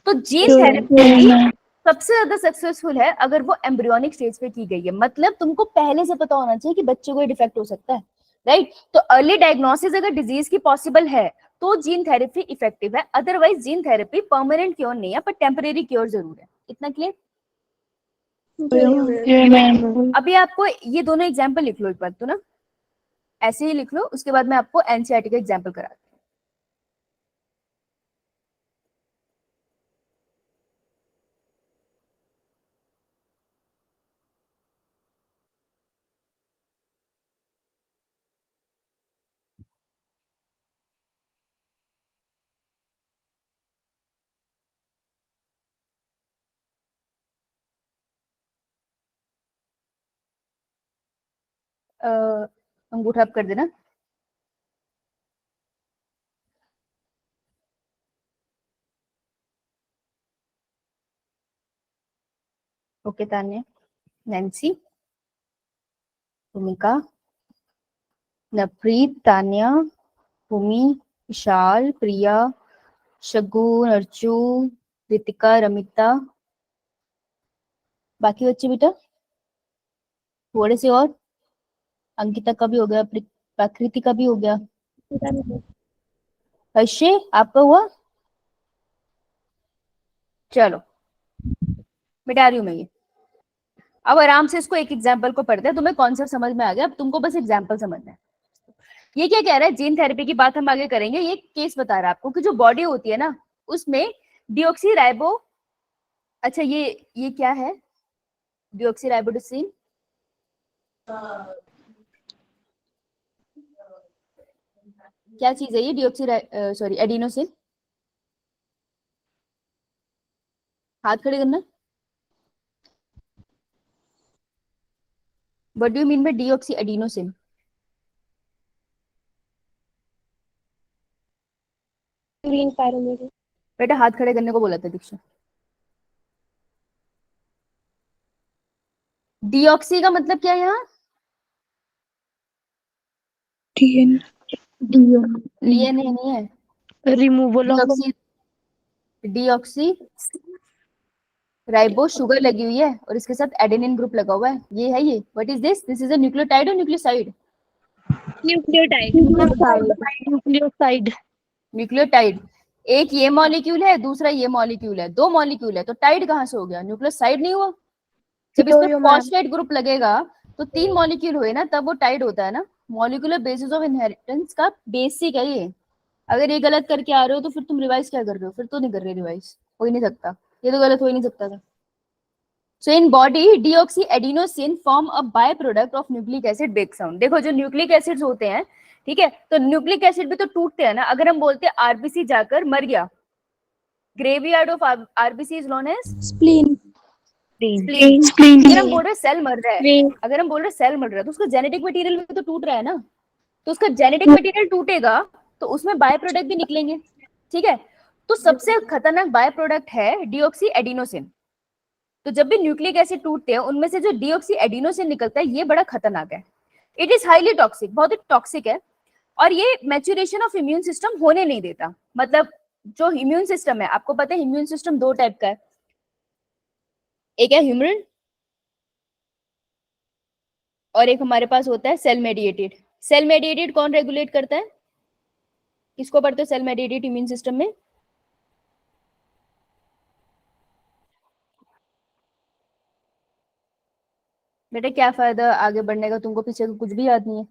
तो जीन थेरेपी सबसे ज्यादा सक्सेसफुल है अगर वो एम्ब्रियोनिक स्टेज पे की गई है। मतलब तुमको पहले से पता होना चाहिए कि बच्चे को ये डिफेक्ट हो सकता है, राइट? तो अर्ली डायग्नोसिस अगर डिजीज की पॉसिबल है तो जीन थेरेपी इफेक्टिव है, otherwise gene therapy permanent cure नहीं है, पर टेम्परेरी क्योर जरूर है। इतना क्लियर? अभी आपको ये दोनों एग्जाम्पल लिख लो एक बार तो ना, ऐसे ही लिख लो, उसके बाद मैं आपको एनसीईआरटी का एग्जाम्पल कराती हूँ। अंगूठा आप कर देना। ओके तान्या, नैन्सी, भूमिका, नवप्रीत, तान्या, भूमि, विशाल, प्रिया, शगुन, अर्चू, रितिका, रमिता, बाकी बच्चे बेटा थोड़े से और। अंकिता का भी हो गया, प्रकृति का भी हो गया, हर्षे आपका हुआ? चलो मिटा रही हूँ मैं ये। अब आराम से इसको एक एग्जाम्पल को पढ़ते हैं, तुम्हें कॉन्सेप्ट समझ में आ गया, अब तुमको बस एग्जाम्पल समझना है। ये क्या कह रहा है, जीन थेरेपी की बात हम आगे करेंगे। ये केस बता रहा है आपको कि जो बॉडी होती है ना, उसमें डिऑक्सीराइबो, अच्छा ये क्या है डिऑक्सीराइबोडिसिन? क्या चीज है ये सॉरी एडिनोसिन? हाथ खड़े करना। What do you mean by deoxy adenosine? Green parameter. बेटा हाथ खड़े करने को बोला था दीक्षा। डीऑक्सी का मतलब क्या है यहाँ? डीएनए नहीं है, removal of deoxy, deoxy ribo sugar लगी हुई है और इसके साथ एडेनिन ग्रुप लगा हुआ है, ये है ये। What is this? This is a nucleotide और न्यूक्लियोसाइड? न्यूक्लियोसाइड। न्यूक्लियोटाइड। एक ये मॉलिक्यूल है, दूसरा ये मॉलिक्यूल है, दो मॉलिक्यूल है, तो टाइड कहाँ से हो गया? न्यूक्लियोसाइड नहीं हुआ? जब इसमें फॉस्फेट ग्रुप लगेगा तो तीन मॉलिक्यूल हुए ना, तब वो टाइड होता है ना। मॉलिक्यूलर बेसिस ऑफ इनहेरिटेंस का बेसिक है ये। अगर ये गलत करके आ रहे हो तो फिर तुम रिवाइज क्या कर रहे हो? फिर तो नहीं कर रहे रिवाइज, हो ही नहीं सकता, ये तो गलत हो ही नहीं सकता था। So in body, deoxyadenosine form a byproduct of nucleic acid breakdown. देखो जो न्यूक्लिक एसिड्स होते हैं, ठीक है, तो न्यूक्लिक एसिड भी तो टूटते हैं ना। अगर हम बोलते हैं आरबीसी जाकर मर गया, graveyard of RBC is known as spleen. Spleen. अगर हम बोल रहे सेल मर रहा है, अगर हम बोल रहे सेल मर रहा है, तो उसका जेनेटिक मटेरियल भी तो टूट रहा है ना। तो उसका जेनेटिक मटेरियल टूटेगा तो उसमें बाय प्रोडक्ट भी निकलेंगे, ठीक है। तो सबसे खतरनाक बाय प्रोडक्ट है डीऑक्सी एडिनोसिन। तो जब भी न्यूक्लिक एसिड टूटते हैं, उनमें से जो डीऑक्सी एडिनोसिन निकलता है, ये बड़ा खतरनाक है। इट इज हाईली टॉक्सिक, बहुत ही टॉक्सिक है, और ये मैच्योरेशन ऑफ इम्यून सिस्टम होने नहीं देता। मतलब जो इम्यून सिस्टम है, आपको पता है इम्यून सिस्टम दो टाइप का है, एक है ह्यूमरल और एक हमारे पास होता है सेल मेडिएटेड। सेल मेडिएटेड कौन रेगुलेट करता है? किसको पढ़ते हो सेल मेडिएटेड इम्यून सिस्टम में? बेटा क्या फायदा आगे बढ़ने का, तुमको पीछे का कुछ भी याद नहीं है।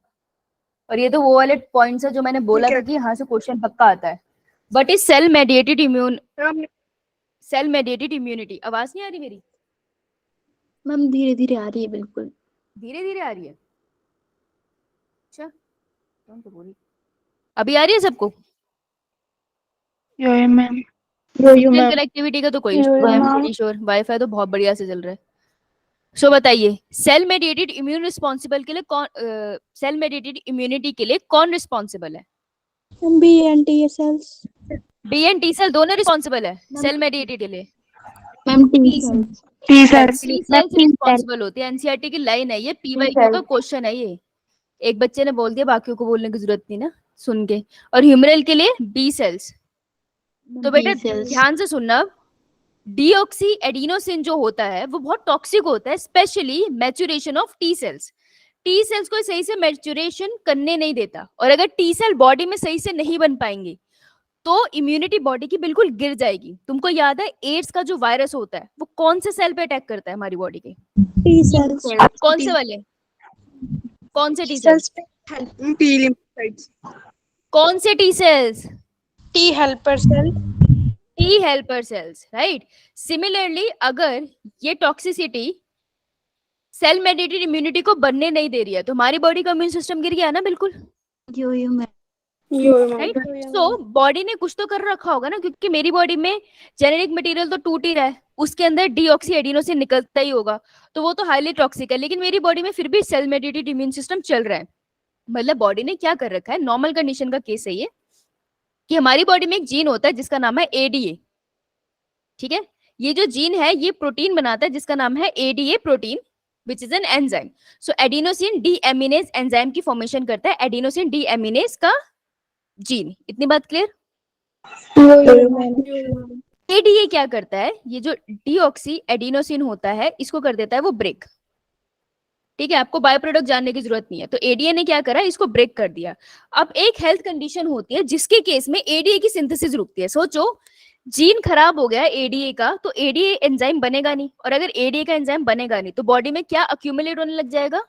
और ये तो वो वाले पॉइंट्स है जो मैंने बोला था कि यहाँ से क्वेश्चन पक्का आता है। But is cell mediated immunity. आवाज नहीं आ रही मेरी? मैम धीरे धीरे आ रही है, बिल्कुल धीरे धीरे आ रही है? अच्छा कौन तो बोली, अभी आ रही है सबको? मैम। कनेक्टिविटी का तो कोई इशू नहीं है, प्रीटी श्योर वाईफाई तो बहुत बढ़िया से चल रहा है। सो बताइए, सेल मेडिएटेड इम्यून रिस्पॉन्सिबल के लिए कौन, सेल मेडिएटेड इम्यूनिटी के लिए कौन रिस्पॉन्सिबल है? B and T cells. B and T cell दोनों रिस्पॉन्सिबल है सेल मेडिएटेड के लिए। Ma'am T cells. T cells responsible होती है, एनसीईआरटी की लाइन है ये, पीवाईक्यू का क्वेश्चन है ये। एक बच्चे ने बोल दिया, बाकियों को बोलने की जरूरत नहीं ना, सुन के। और ह्यूमरल के लिए बी सेल्स। तो बेटा ध्यान से सुनना, डीऑक्सी एडिनोसिन जो होता है वो बहुत टॉक्सिक होता है, specially maturation of T cells. T sales को सही से मैच्योरेशन करने नहीं देता, और अगर टी सेल बॉडी में सही से नहीं बन पाएंगे तो इम्यूनिटी बॉडी की बिल्कुल गिर जाएगी। तुमको याद है एड्स का जो वायरस होता है वो कौन से सेल पे अटैक करता है हमारी बॉडी के? T cells. कौन से वाले? कौन से टी सेल्स? T lymphocytes. कौन से T cells? T helper cell. T helper cells, right. Similarly अगर ये टॉक्सिसिटी सेल मेडिएटेड इम्यूनिटी को बनने नहीं दे रही है तो हमारी बॉडी का इम्यून सिस्टम गिर गया ना, बिल्कुल, राइट। सो बॉडी ने कुछ तो कर रखा होगा ना, क्योंकि मेरी बॉडी में जेनेटिक मटेरियल तो टूट ही रहा है, उसके अंदर डीऑक्सी एडिनोसिन निकलता ही होगा, तो वो तो हाईली टॉक्सिक है, लेकिन मेरी बॉडी में फिर भी सेल मेडिएटेड इम्यून सिस्टम चल रहा है। मतलब बॉडी ने क्या कर रखा है, नॉर्मल कंडीशन का केस है ये, कि हमारी बॉडी में एक जीन होता है जिसका नाम है एडीए। ठीक है, ये जो जीन है ये प्रोटीन बनाता है जिसका नाम है ADA protein, which is an enzyme. So adenosine deaminase enzyme की फॉर्मेशन करता है एडिनोसिन डीएमिनेज का जीन। इतनी बात क्लियर? एडीए क्या करता है, ये जो डीऑक्सी एडिनोसिन होता है इसको कर देता है वो ब्रेक। ठीक है, आपको बाय प्रोडक्ट जानने की जरूरत नहीं है। तो एडीए ने क्या करा, इसको ब्रेक कर दिया। अब एक हेल्थ कंडीशन होती है जिसके केस में एडीए की सिंथेसिस रुकती है। सोचो जीन खराब हो गया एडीए का, तो एडीए एंजाइम बनेगा नहीं, और अगर एडीए का एंजाइम बनेगा नहीं तो बॉडी में क्या अक्यूमुलेट होने लग जाएगा?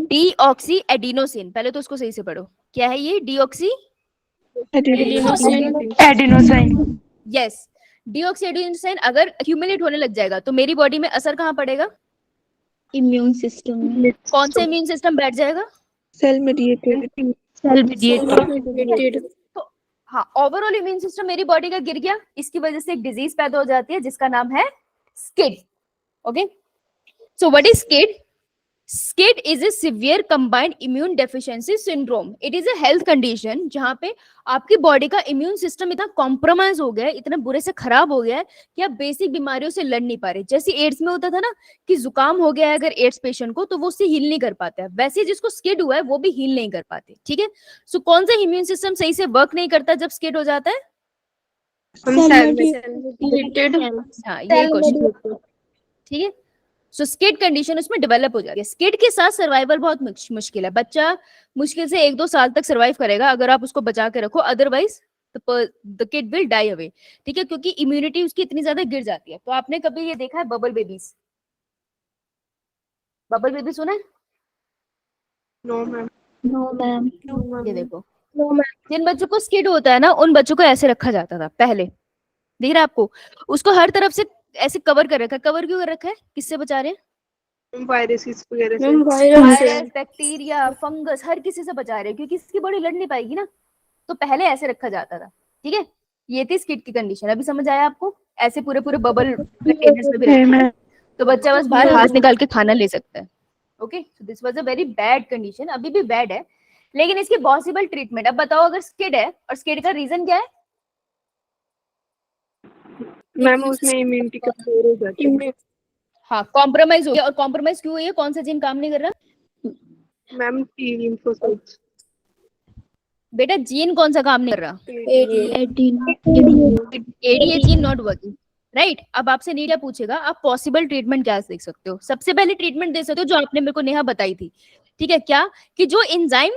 Deoxy adenosine. पहले तो उसको सही से पढ़ो, क्या है ये? Deoxy adenosine. Yes, deoxy adenosine अगर अक्यूमुलेट होने लग जाएगा तो मेरी बॉडी में असर कहाँ पड़ेगा? इम्यून सिस्टम में। कौन सा इम्यून सिस्टम बैठ जाएगा? Cell mediated. तो हाँ, ओवरऑल इम्यून सिस्टम मेरी बॉडी का गिर गया, इसकी वजह से एक डिजीज पैदा हो जाती है जिसका नाम है skid. Okay, so what is skid? SCID is a severe combined immune deficiency syndrome. It is a health condition जहाँ पे आपकी बॉडी का इम्यून सिस्टम इतना कॉम्प्रोमाइज हो गया है, इतना बुरे से खराब हो गया है कि आप बेसिक बीमारियों से लड़ नहीं पा रहे। जैसे एड्स में होता था ना कि जुकाम हो गया है अगर एड्स पेशेंट को तो वो उससे हील नहीं कर पाता है, वैसे जिसको स्किड हुआ है वो भी हील नहीं कर पाते। ठीक है, सो कौन सा इम्यून सिस्टम सही से वर्क नहीं करता जब स्किड हो जाता है? हाँ, ये क्वेश्चन। ठीक है, सो स्किड कंडीशन उसमें डेवलप हो जाती है। स्किड के साथ सर्वाइवल बहुत मुश्किल है, बच्चा मुश्किल से 1-2 साल तक सर्वाइव करेगा अगर आप उसको बचा के रखो, otherwise the kid will die away. ठीक है, क्योंकि इम्यूनिटी उसकी इतनी ज्यादा गिर जाती है। तो आपने कभी ये देखा है बबल बेबीज? बबल बेबी सुना है? No ma'am. No ma'am. ये देखो, जिन बच्चों को स्किड होता है ना उन बच्चों को ऐसे रखा जाता था पहले, दिख रहा है आपको? उसको हर तरफ से ऐसे कवर कर रखा है। कवर क्यों कर रखा है? किससे बचा रहे हैं? वायरस वगैरह से। वायरस, बैक्टीरिया, फंगस, हर किसी से बचा रहे हैं क्योंकि इसकी बॉडी लड़ नहीं पाएगी ना, तो पहले ऐसे रखा जाता था। ठीक है, ये थी स्किड की कंडीशन। अभी समझ आया आपको? ऐसे पूरे पूरे बबल कंटेनर्स में भी रखते हैं तो बच्चा बस बाहर हाथ निकाल के खाना ले सकता है। Okay, so this was a very bad condition, अभी भी बैड है, लेकिन इसकी पॉसिबल ट्रीटमेंट। अब बताओ अगर स्किड है और स्किड का रीजन क्या है? मैम उसमें इम्यूनिटी कमजोर हो जाती है। हाँ, कॉम्प्रोमाइज हो गया। और कॉम्प्रोमाइज क्यों हुई है? कौन सा जीन काम नहीं कर रहा? Ma'am T lymphocytes. बेटा जीन कौन सा काम नहीं कर रहा? ADA gene not working, right. अब आपसे नीडिया पूछेगा आप पॉसिबल ट्रीटमेंट क्या देख सकते हो? सबसे पहले ट्रीटमेंट दे सकते हो जो आपने मेरे को नेहा बताई थी। ठीक है, क्या? कि जो एंजाइम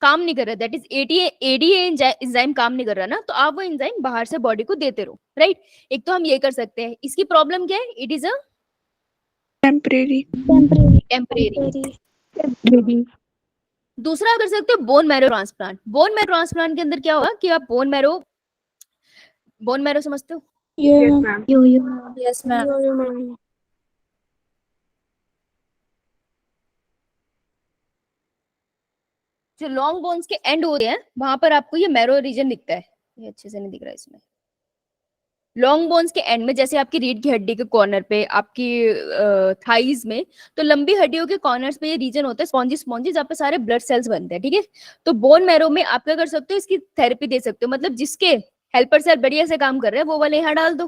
काम नहीं कर रहा, दैट इज एडीए एंजाइम काम नहीं कर रहा ना, तो आप वो एंजाइम बाहर से बॉडी को देते रहो, राइट। एक तो हम ये कर सकते हैं। इसकी प्रॉब्लम क्या है? It is a temporary. दूसरा कर सकते हो bone marrow transplant. Bone marrow transplant के अंदर क्या होगा कि आप बोन मैरो समझते हो? Yes ma'am. जो लॉन्ग बोन्स के एंड हो रहे हैं वहां पर आपको ये मैरो रीजन दिखता है। ये अच्छे से नहीं दिख रहा इसमें, लॉन्ग बोन्स के एंड में, जैसे आपकी रीढ़ की हड्डी के कॉर्नर पे, आपकी थाइज में, तो लंबी हड्डियों के कॉर्नर्स पे ये रीजन होता है स्पॉन्जी स्पॉन्जी, जहाँ पे सारे ब्लड सेल्स बनते हैं, ठीक है। तो बोन मैरो में आप क्या कर सकते हो, इसकी थेरेपी दे सकते हो, मतलब जिसके हेल्पर सेल बढ़िया से काम कर रहे हैं वो वाले यहाँ डाल दो,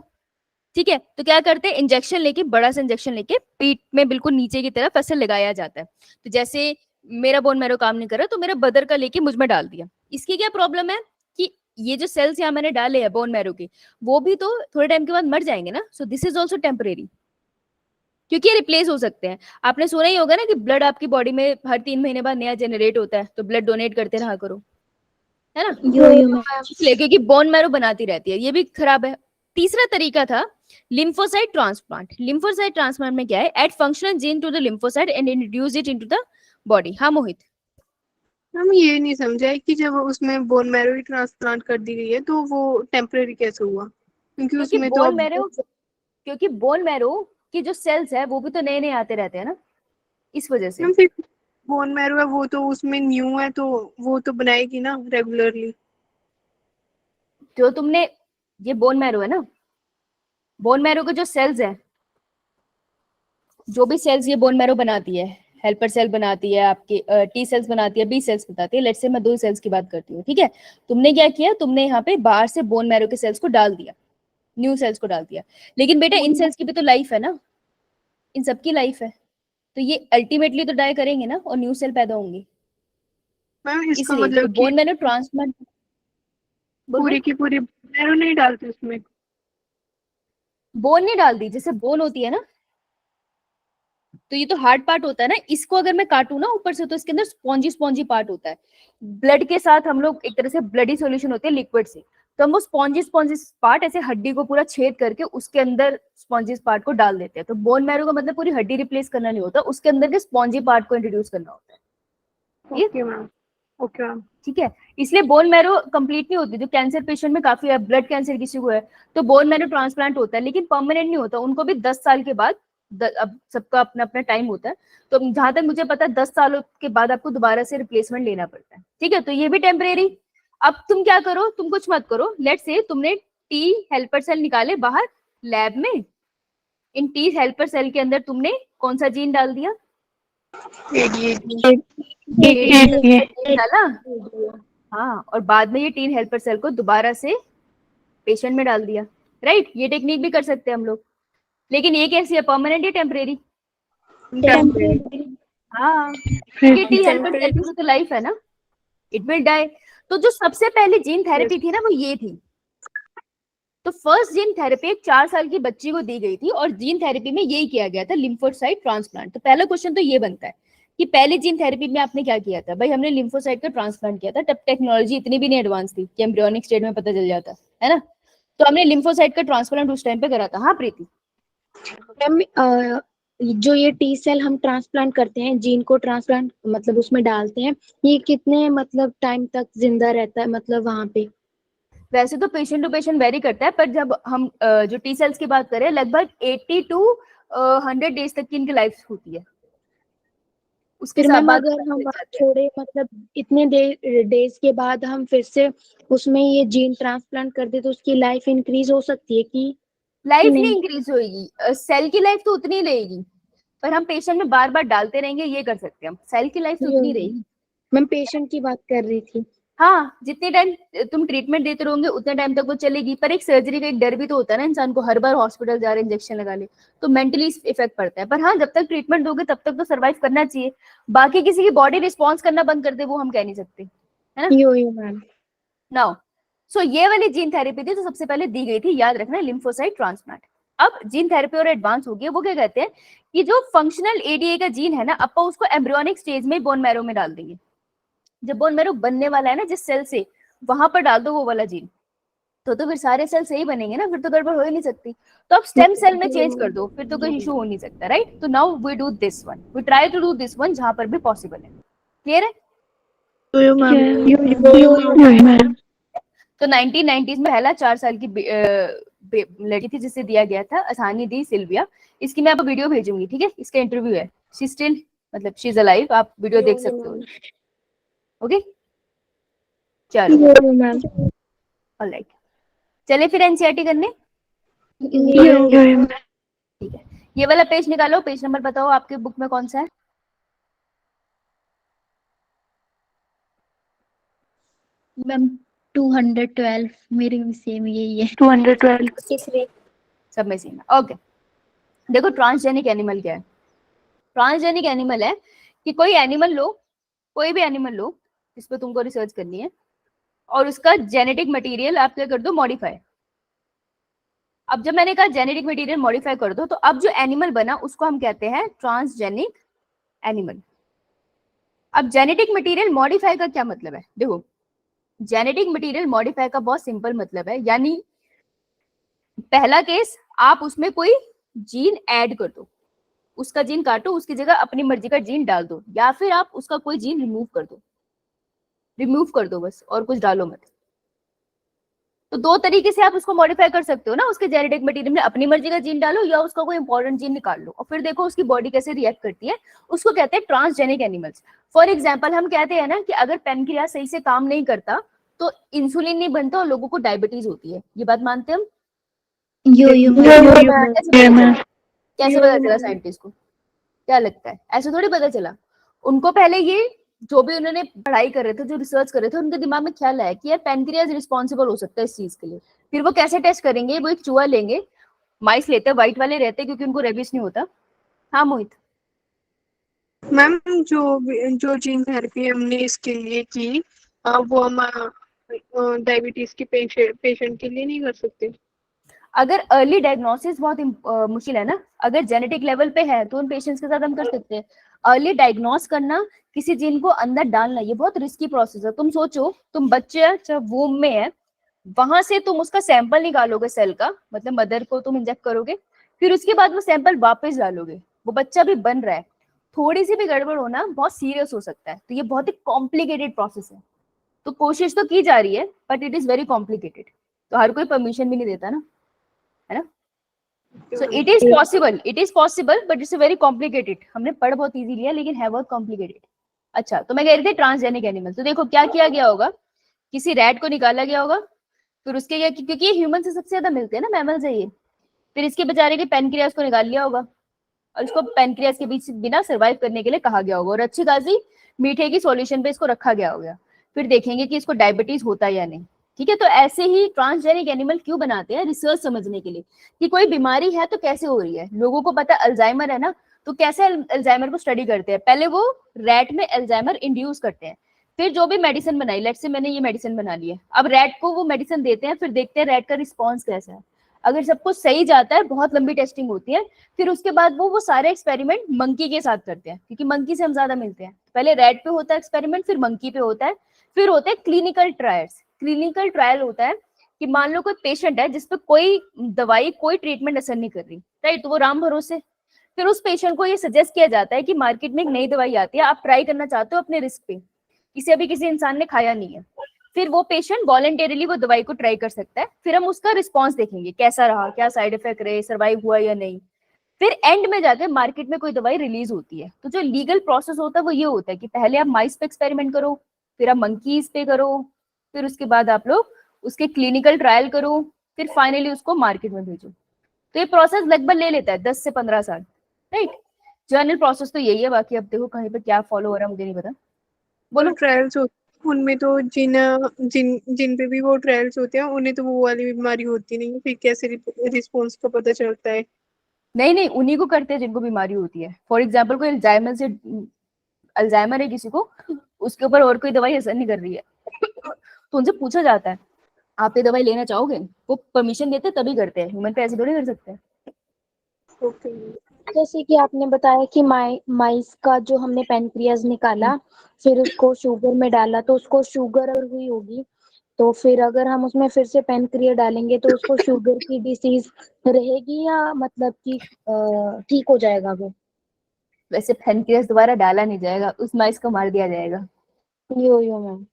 ठीक है। तो क्या करते हैं, इंजेक्शन लेके, बड़ा सा इंजेक्शन लेके पीठ में बिल्कुल नीचे की तरफ ऐसे लगाया जाता है। तो जैसे मेरा बोन मैरो काम नहीं कर रहा तो मेरा बदर का लेके मुझ में डाल दिया। इसकी क्या प्रॉब्लम है कि ये जो सेल्स यहाँ मैंने डाले हैं बोन मैरो के, वो भी तो थोड़े टाइम के बाद मर जाएंगे ना। So this is also temporary, क्योंकि ये रिप्लेस हो सकते हैं। आपने सुना ही होगा ना कि ब्लड आपकी बॉडी में हर 3 महीने बाद नया जनरेट होता है, तो ब्लड डोनेट करते रहा करो, है ना। इसलिए क्योंकि बोन मैरो बनाती रहती है, ये भी खराब है। तीसरा तरीका था लिम्फोसाइट ट्रांसप्लांट। लिम्फोसाइट ट्रांसप्लांट में क्या है, add functional gene to the lymphocyte and introduce it into the body. हाँ मोहित। हम ये नहीं समझा है कि जब उसमें बोन मैरो ही ट्रांसप्लांट कर दी गई है तो वो टेम्परेरी कैसे हुआ, क्योंकि क्योंकि उसमें तो बोन मैरो की जो सेल्स है वो भी तो नए नए आते रहते हैं ना, इस वजह से। फिर बोन मैरो है वो तो उसमें न्यू है, तो वो तो बनाएगी ना रेगुलरली। जो तुमने, ये बोन मैरो है ना, बोन मैरो के जो सेल्स है, जो भी सेल्स ये बोन मैरो बनाती है, हेल्पर सेल बनाती है, आपकी टी सेल्स बनाती है, बी सेल्स बनाती है, लेट्स से मैं 2 सेल्स की बात करती हूँ, ठीक है। तुमने क्या किया, तुमने यहाँ पे बाहर से बोन मैरो के सेल्स को डाल दिया, न्यू सेल्स को डाल दिया, लेकिन बेटा इन सेल्स की भी तो लाइफ है ना, इन सबकी लाइफ है, तो ये अल्टीमेटली तो डाई करेंगे ना और न्यू सेल पैदा होंगी। मैम इसका इसलिए तो मतलब बोन मैरो ट्रांसप्लांट पूरी की पूरी मैरो नहीं डालते उसमें। बोन नहीं डाल दी, जैसे बोन होती है ना, तो ये तो हार्ड पार्ट होता है ना, इसको अगर मैं काटू ना ऊपर से तो इसके अंदर स्पॉन्जी स्पॉन्जी पार्ट होता है। ब्लड के साथ हम लोग एक तरह से ब्लडी सॉल्यूशन होते हैं लिक्विड से, तो हम वो स्पॉन्जी स्पॉन्जी पार्ट ऐसे हड्डी को पूरा छेद करके उसके अंदर स्पॉन्जी पार्ट को डाल देते हैं। तो बोन मैरो का मतलब पूरी हड्डी रिप्लेस करना नहीं होता, उसके अंदर के स्पॉन्जी पार्ट को इंट्रोड्यूस करना होता है। Okay ma'am, okay ma'am. ठीक है, इसलिए बोन मैरो कंप्लीट नहीं होती। जो कैंसर पेशेंट में काफी है, ब्लड कैंसर किसी को है तो बोन मैरो ट्रांसप्लांट होता है, लेकिन परमानेंट नहीं होता, उनको भी 10 साल के बाद, अब सबका अपना अपना टाइम होता है, तो जहां तक मुझे पता है 10 सालों के बाद आपको दोबारा से रिप्लेसमेंट लेना पड़ता है, ठीक है। तो ये भी टेम्परेरी। अब तुम क्या करो, तुम कुछ मत करो, लेट्स से तुमने टी हेल्पर सेल निकाले बाहर लैब में, इन टी हेल्पर सेल के अंदर तुमने कौन सा जीन डाल दिया, डाला, हाँ, और बाद में ये टीन हेल्पर सेल को दोबारा से पेशेंट में डाल दिया, राइट। ये टेक्निक भी कर सकते हैं हम लोग, लेकिन ये कैसी है, परमानेंट या टेम्परेरी? हाँ, ये टी हेल्पर सेल की तो लाइफ है ना, इट विल डाई। तो जो सबसे पहली जीन थेरेपी थी ना वो ये थी। तो फर्स्ट जीन थेरेपी एक 4 साल की बच्ची को दी गई थी और जीन थेरेपी में यही किया गया था, लिम्फोसाइट ट्रांसप्लांट। तो पहला क्वेश्चन तो ये बनता है कि पहले जीन थेरेपी में आपने क्या किया था? भाई हमने लिम्फोसाइट का ट्रांसप्लांट किया था, तब टेक्नोलॉजी इतनी भी नहीं एडवांस थी कि एम्ब्रियोनिक स्टेट में पता चल जाता है ना। तो हमने लिम्फोसाइट का ट्रांसप्लांट उस टाइम पे करा था। हाँ प्रीति। मैम जो ये टी सेल हम ट्रांसप्लांट करते हैं, जीन को ट्रांसप्लांट मतलब उसमें डालते हैं, ये कितने मतलब टाइम तक जिंदा रहता है मतलब वहां पे? वैसे तो पेशेंट टू पेशेंट वेरी करता है, पर जब हम जो टी सेल्स की बात करें, लगभग 80 टू 100 डेज तक की इनकी लाइफ होती है। उसके फिर साथ मैम बाद अगर हम थोड़े मतलब इतने डेज के बाद हम फिर से उसमें ये जीन ट्रांसप्लांट कर दे तो उसकी लाइफ इंक्रीज हो सकती है कि लाइफ नहीं? नहीं इंक्रीज होगी, सेल की लाइफ तो उतनी रहेगी, पर हम पेशेंट में बार बार डालते रहेंगे, ये कर सकते हैं हम, सेल की लाइफ तो उतनी रहेगी। मैम पेशेंट की बात कर रही थी। हाँ, जितने टाइम तुम ट्रीटमेंट देते रहोगे उतने टाइम तक वो चलेगी, पर एक सर्जरी का एक डर भी तो होता है ना इंसान को, हर बार हॉस्पिटल जा रहे इंजेक्शन लगा ले तो मेंटली इफेक्ट पड़ता है। पर हाँ, जब तक ट्रीटमेंट दोगे तब तक तो सर्वाइव करना चाहिए। बाकी किसी की बॉडी रिस्पॉन्स करना बंद कर दे वो हम कह नहीं सकते, है ना। यो मैम। नाउ सो ये वाली जीन थेरेपी थी जो सबसे पहले दी गई थी, याद रखना, लिम्फोसाइट ट्रांसप्लांट। अब जीन थेरेपी और एडवांस हो गई, वो क्या कहते हैं कि जो फंक्शनल एडीए का जीन है ना, अपन उसको एम्ब्रियोनिक स्टेज में बोन मैरो में डाल देंगे। जब बोन मैरो बनने वाला है ना जिस सेल से, वहां पर डाल दो वो वाला जीन, तो फिर सारे सेल सही बनेंगे ना, फिर तो गड़बड़ हो ही नहीं सकती। तो अब स्टेम सेल में चेंज कर दो, फिर तो कोई इशू हो नहीं सकता, राइट। तो now we do this one, we try to do this one जहां पर भी पॉसिबल है। क्लियर है? तो 1990s में पहला 4 साल की लड़की थी जिसे दिया गया था असानी दी सिल्विया। इसकी मैं आपको वीडियो भेजूंगी, ठीक है, इसका इंटरव्यू है, शी स्टिल मतलब शी इज अलाइव, आप वीडियो देख सकते हो। ओके चलो, ऑलराइट, चले फिर एनसीईआरटी करने। ठीक है, ये वाला पेज निकालो, पेज नंबर बताओ आपके बुक में कौन सा है? मैम 212 मेरे भी सेम यही है। 212 सब में सेम है। ओके, देखो ट्रांसजेनिक एनिमल क्या है? ट्रांसजेनिक एनिमल है कि कोई एनिमल लो, कोई भी एनिमल लो जिस पे तुमको रिसर्च करनी है, और उसका जेनेटिक मटेरियल आप क्या कर दो, मॉडिफाई। अब जब मैंने कहा जेनेटिक मटेरियल मॉडिफाई कर दो, तो अब जो एनिमल बना उसको हम कहते हैं ट्रांसजेनिक एनिमल। अब जेनेटिक मटेरियल मॉडिफाई का क्या मतलब है? देखो, जेनेटिक मटेरियल मॉडिफाई का बहुत सिंपल मतलब है, यानी पहला केस, आप उसमें कोई जीन ऐड कर दो, उसका जीन काटो, उसकी जगह अपनी मर्जी का जीन डाल दो, या फिर आप उसका कोई जीन रिमूव कर दो बस, और कुछ डालो मत। तो दो तरीके से आप उसको मॉडिफाई कर सकते हो ना, उसके जेनेटिक मटेरियल में अपनी मर्जी का जीन डालो, या उसका कोई इंपॉर्टेंट जीन निकाल लो, और फिर देखो उसकी बॉडी कैसे रिएक्ट करती है। उसको कहते हैं ट्रांसजेनिक एनिमल्स। फॉर एग्जाम्पल, हम कहते हैं ना कि अगर पेनक्रियास सही से काम नहीं करता तो इंसुलिन नहीं बनता और लोगों को डायबिटीज होती है। ये बात मानते हैं हम? कैसे पता चला साइंटिस्ट को? क्या लगता है, ऐसे थोड़ी पता चला? उनको पहले ये, जो भी उन्होंने पढ़ाई कर रहे थे, जो रिसर्च कर रहे थे, उनके दिमाग में ख्याल आया कि यार पेनक्रियाज रिस्पॉन्सिबल हो सकता है इस चीज के लिए। फिर वो कैसे टेस्ट करेंगे? वो एक चूहा लेंगे, माइस लेते हैं, व्हाइट वाले रहते हैं क्योंकि उनको रेबिस नहीं होता। हाँ मोहित। मैम जो जीन थेरेपी हमने इसके लिए की, वो हम डायबिटीज के पेशेंट के लिए नहीं कर सकते? अगर अर्ली डायग्नोसिस बहुत मुश्किल है ना, अगर जेनेटिक लेवल पे है तो उन पेशेंट्स के साथ हम कर सकते हैं। अर्ली डायग्नोस करना, किसी जीन को अंदर डालना, ये बहुत रिस्की प्रोसेस है। तुम सोचो, तुम बच्चे जब वूम में है, वहां से तुम उसका सैंपल निकालोगे सेल का, मतलब मदर को तुम इंजेक्ट करोगे, फिर उसके बाद वो सैंपल वापस डालोगे, वो बच्चा भी बन रहा है, थोड़ी सी भी गड़बड़ होना बहुत सीरियस हो सकता है। तो ये बहुत ही कॉम्प्लिकेटेड प्रोसेस है। तो कोशिश तो की जा रही है, but it is very complicated, तो हर कोई परमिशन भी नहीं देता ना, है ना? So it is possible but it's very complicated. हमने पढ़ बहुत इजी लिया, लेकिन है बहुत कॉम्प्लिकेटेड। अच्छा, तो मैं कह रही थी ट्रांसजेनिक एनिमल। तो देखो क्या किया गया होगा, किसी रैट को निकाला गया होगा, फिर उसके क्या, क्योंकि ये ह्यूमन से सबसे ज्यादा मिलते हैं ना, मैमल्स है ये, फिर इसके बेचारे के पेनक्रियास को निकाल लिया होगा, और इसको पेनक्रियास के बीच बिना सर्वाइव करने के लिए कहा गया होगा, और अच्छी खासी मीठे की सॉल्यूशन पे इसको रखा गया होगा। फिर देखेंगे कि इसको डायबिटीज होता है या नहीं। ठीक है, तो ऐसे ही ट्रांसजेनिक एनिमल क्यों बनाते हैं? रिसर्च समझने के लिए कि कोई बीमारी है तो कैसे हो रही है। लोगों को पता है अल्जाइमर है ना, तो कैसे अल्जाइमर को स्टडी करते हैं? पहले वो रैट में अल्जाइमर इंड्यूस करते हैं, फिर जो भी मेडिसिन बनाई, लेट्स से मैंने ये मेडिसिन बना ली है, अब रैट को वो मेडिसिन देते हैं, फिर देखते हैं रैट का रिस्पॉन्स कैसा है। अगर सब कुछ सही जाता है, बहुत लंबी टेस्टिंग होती है, फिर उसके बाद वो सारे एक्सपेरिमेंट मंकी के साथ करते हैं, क्योंकि मंकी से हम ज्यादा मिलते हैं। पहले रैट पे होता है एक्सपेरिमेंट, फिर मंकी पे होता है, फिर होते हैं क्लिनिकल ट्रायल्स। क्लिनिकल ट्रायल होता है कि मान लो कोई पेशेंट है जिसपे कोई दवाई, कोई ट्रीटमेंट असर नहीं कर रही, राइट, तो वो राम भरोसे, फिर उस पेशेंट को ये सजेस्ट किया जाता है कि मार्केट में एक नई दवाई आती है, आप ट्राई करना चाहते हो अपने रिस्क पे, इसे अभी किसी इंसान ने खाया नहीं है। फिर वो पेशेंट वॉलंटेरिली वो दवाई को ट्राई कर सकता है, फिर हम उसका रिस्पॉन्स देखेंगे कैसा रहा, क्या साइड इफेक्ट रहे, सर्वाइव हुआ या नहीं। फिर एंड में जाके मार्केट में कोई दवाई रिलीज होती है। तो जो लीगल प्रोसेस होता है वो ये होता है कि पहले आप माइस पे एक्सपेरिमेंट करो, फिर आप मंकीज पे करो, फिर उसके बाद आप लोग उसके क्लिनिकल ट्रायल करो, फिर फाइनली उसको मार्केट में भेजो। तो ये प्रोसेस लगभग ले लेता है 10 से 15 साल, राइट। जर्नल प्रोसेस तो यही है, बाकी अब देखो कहीं पर क्या फॉलो हो रहा है मुझे नहीं पता। बोलो। ट्रायल्स उनमें तो जिन जिन जिन पे भी वो ट्रायल्स होते हैं, उन्हें तो वो वाली बीमारी होती नहीं है, फिर कैसे रिस्पॉन्स का पता चलता है? नहीं नहीं, उन्हीं को करते हैं जिनको बीमारी होती है। फॉर एग्जाम्पल कोई अल्जाइमर है किसी को, उसके ऊपर और कोई दवाई असर नहीं कर रही है, तो उनसे पूछा जाता है आप ये दवाई लेना चाहोगे, वो परमिशन देते तभी करते हैं, ह्यूमन पे ऐसे थोड़ी कर सकते हैं। ओके। जैसे कि आपने बताया कि माइस का जो हमने पेनक्रियाज निकाला, फिर उसको शुगर में डाला, तो उसको शुगर अगर हुई होगी, तो फिर अगर हम उसमें फिर से पेनक्रिया डालेंगे तो उसको शुगर की डिसीज रहेगी, या मतलब कि ठीक हो जाएगा वो? वैसे पेनक्रियास दोबारा डाला नहीं जाएगा, उस माइस को मार दिया जाएगा। यो मैम।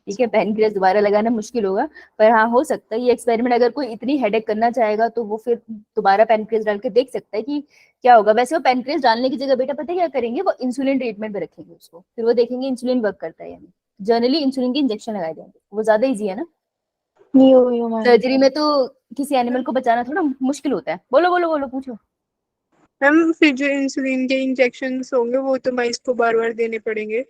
ठीक है, पेनक्रियास दोबारा लगाना मुश्किल होगा, पर हाँ हो सकता है ये एक्सपेरिमेंट। अगर कोई इतनी हेडेक करना चाहेगा तो वो फिर दोबारा पेनक्रियास डाल के देख सकता है कि क्या होगा। वैसे वो पेनक्रियास डालने की जगह बेटा पता है क्या करेंगे, वो इंसुलिन ट्रीटमेंट पे रखेंगे उसको, फिर वो देखेंगे इंसुलिन वर्क करता है या नहीं। जनरली इंसुलिन के इंजेक्शन लगाए जाएंगे, वो ज्यादा ईजी है ना। यो मैम। सर्जरी में तो किसी एनिमल को बचाना थोड़ा मुश्किल होता है। बोलो बोलो बोलो, पूछो। मैम फिर जो इंसुलिन के इंजेक्शंस होंगे वो तो माइस को बार बार देने पड़ेंगे।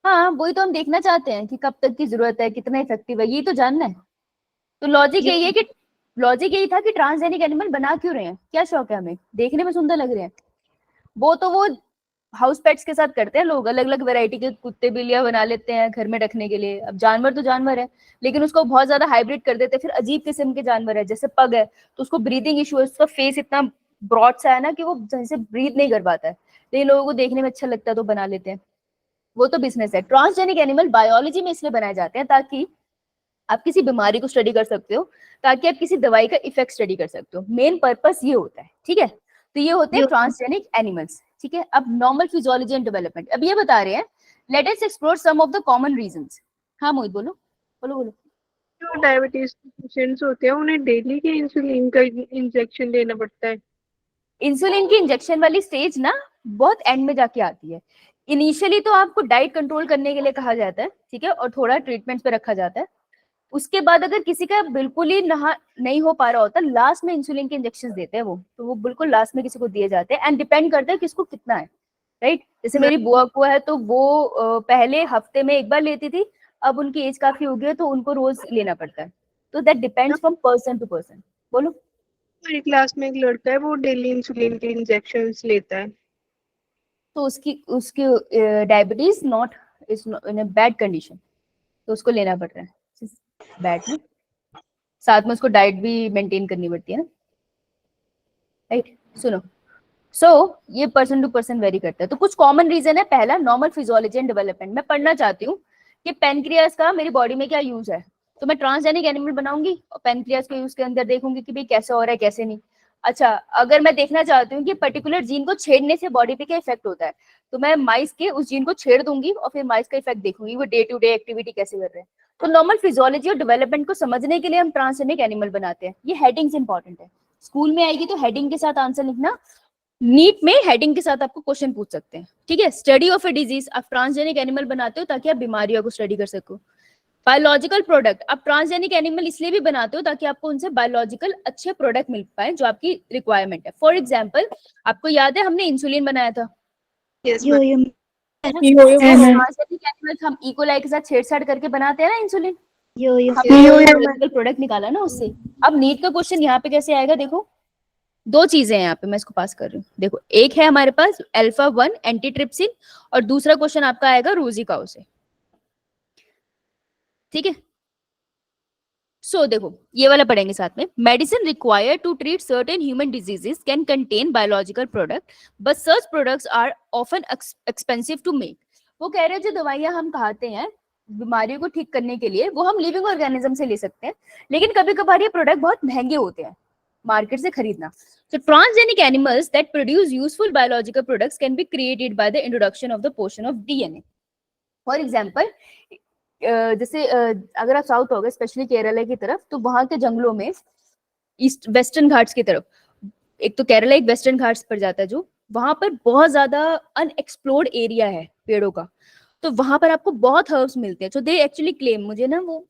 हाँ, वही तो हम देखना चाहते हैं कि कब तक की जरूरत है, कितना इफेक्टिव है, यही तो जानना है। तो लॉजिक यही है कि लॉजिक यही था कि ट्रांसजेनिक एनिमल बना क्यों रहे हैं, क्या शौक है हमें, देखने में सुंदर लग रहे हैं। वो हाउस पेट्स के साथ करते हैं लोग, अलग अलग वैरायटी के कुत्ते बिल्लियां बना लेते हैं घर में रखने के लिए। अब जानवर तो जानवर है, लेकिन उसको बहुत ज्यादा हाइब्रिड कर देते हैं, फिर अजीब किस्म के जानवर है। जैसे पग है तो उसको ब्रीदिंग इशू है, उसका फेस इतना ब्रॉड सा है ना कि वो जैसे ब्रीथ नहीं कर पाता है, लेकिन लोगों को देखने में अच्छा लगता है तो बना लेते हैं। वो तो बिजनेस है। ट्रांसजेनिक एनिमल बायोलॉजी में इसलिए बनाए जाते हैं ताकि आप किसी बीमारी को स्टडी कर सकते हो, ताकि आप किसी दवाई का इफेक्ट स्टडी कर सकते हो। मेन पर्पस ये होता है, ठीक है। तो ये होते हैं ट्रांसजेनिक एनिमल्स, ठीक है। अब नॉर्मल फिजियोलॉजी एंड डेवलपमेंट, अब ये बता रहे हैं, let us explore some of the common reasons. हाँ मोहित बोलो बोलो बोलो। जो डायबिटीज पेशेंट्स होते हैं उन्हें डेली के इंसुलिन का इंजेक्शन लेना पड़ता है। इंसुलिन की इंजेक्शन वाली स्टेज ना बहुत एंड में जाके आती है। इनिशियली तो आपको डाइट कंट्रोल करने के लिए कहा जाता है, ठीक है, और थोड़ा ट्रीटमेंट पे रखा जाता है। उसके बाद अगर किसी का बिल्कुल ही नहीं हो पा रहा होता, लास्ट में इंसुलिन के इंजेक्शन देते हैं वो, तो वो बिल्कुल लास्ट में किसी को दिए जाते हैं, एंड डिपेंड करता है किसको कितना है, राइट। जैसे मेरी बुआ को है तो वो पहले हफ्ते में एक बार लेती थी, अब उनकी एज काफी हो गई है तो उनको रोज लेना पड़ता है। तो that depends from person to person. बोलो। हमारी क्लास में एक लड़का है वो डेली इंसुलिन के इंजेक्शंस लेता है। तो उसकी उसकी diabetes not is in a bad condition, तो उसको लेना पड़ रहा है, बैड में। साथ में उसको डाइट भी मेंटेन करनी पड़ती है ना, राइट। सुनो, ये पर्सन टू पर्सन वेरी करता है। तो कुछ कॉमन रीजन है। पहला, नॉर्मल फिजियोलॉजी एंड डेवलपमेंट। मैं पढ़ना चाहती हूँ कि पेनक्रियास का मेरी बॉडी में क्या यूज है, तो मैं ट्रांसजेनिक एनिमल बनाऊंगी और पेनक्रियास के यूज के अंदर देखूंगी कि भाई कैसे हो रहा है कैसे नहीं। अच्छा, अगर मैं देखना चाहती हूँ कि पर्टिकुलर जीन को छेड़ने से बॉडी पे क्या इफेक्ट होता है, तो मैं माइस के उस जीन को छेड़ दूंगी और फिर माइस का इफेक्ट देखूंगी, वो डे टू डे एक्टिविटी कैसे कर रहे हैं। तो नॉर्मल फिजियोलॉजी और डेवलपमेंट को समझने के लिए हम ट्रांसजेनिक एनिमल बनाते हैं। ये हेडिंग्स इंपॉर्टेंट है, स्कूल में आएगी तो हेडिंग के साथ आंसर लिखना। नीट में हेडिंग के साथ आपको क्वेश्चन पूछ सकते हैं, ठीक है। स्टडी ऑफ ए डिजीज, आप ट्रांसजेनिक एनिमल बनाते हो ताकि आप बीमारियों को स्टडी कर सको। बायोलॉजिकल प्रोडक्ट, आप ट्रांसजेनिक एनिमल इसलिए भी बनाते हो ताकि आपको उनसे बायोलॉजिकल अच्छे प्रोडक्ट मिल पाए जो आपकी रिक्वायरमेंट है। फॉर एग्जाम्पल, आपको याद है हमने इंसुलिन बनाया था, यस यो यो ट्रांसजेनिक एनिमल्स हम इकोलाई के साथ छेड़छाड़ करके बनाते हैं ना इंसुलिन, यो यो बायोलॉजिकल प्रोडक्ट निकाला ना उससे। अब नीट का क्वेश्चन यहाँ पे कैसे आएगा, देखो दो चीजें हैं यहाँ पे, मैं इसको पास कर रही हूँ। देखो, एक है हमारे पास अल्फा 1 एंटीट्रिप्सिन, और दूसरा क्वेश्चन आपका आएगा रोजी काउ से, ठीक है। सो देखो, ये वाला पढ़ेंगे साथ में। Medicine required to treat certain human diseases can contain biological product, but such products are often expensive to make. वो कह रहे हैं जो दवाइयां हम खाते हैं बीमारियों को ठीक करने के लिए, वो हम लिविंग ऑर्गेनिज्म से ले सकते हैं, लेकिन कभी कभार ये प्रोडक्ट बहुत महंगे होते हैं मार्केट से खरीदना। So transgenic animals that produce useful biological products can be created by the introduction of the portion of DNA. For example, जैसे अगर आप साउथ हो गए, स्पेशली केरला की तरफ, तो वहां के जंगलों में ईस्ट वेस्टर्न घाट्स की तरफ, एक तो केरला एक वेस्टर्न घाट्स पर जाता है, जो वहां पर बहुत ज्यादा अनएक्सप्लोर्ड एरिया है पेड़ों का, तो वहां पर आपको बहुत हर्ब्स मिलते हैं। तो दे एक्चुअली क्लेम, मुझे ना वो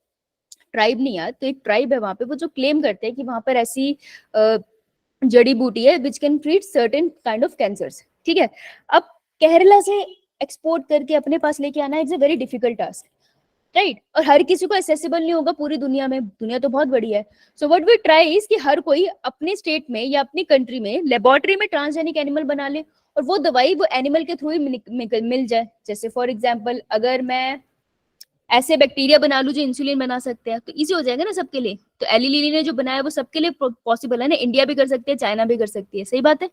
ट्राइब नहीं याद, तो एक ट्राइब है वहां पे, वो जो क्लेम करते हैं कि वहां पर ऐसी जड़ी बूटी है which can treat certain kind of cancers, ठीक है। अब केरला से एक्सपोर्ट करके अपने पास लेके आना it's a very difficult task, right. और हर किसी को एक्सेसिबल नहीं होगा पूरी दुनिया में, दुनिया तो बहुत बड़ी है। So what we try is कि हर कोई अपने स्टेट में या अपनी कंट्री में लेबोरेटरी में ट्रांसजेनिक एनिमल बना ले, और वो दवाई वो एनिमल के थ्रू ही मिल जाए। जैसे फॉर एग्जाम्पल, अगर मैं ऐसे बैक्टीरिया बना लूं जो इंसुलिन बना सकते हैं, तो इजी हो जाएगा ना सबके लिए। तो एली लिली ने जो बनाया वो सबके लिए पॉसिबल है ना, इंडिया भी कर सकती है, चाइना भी कर सकती है, सही बात है।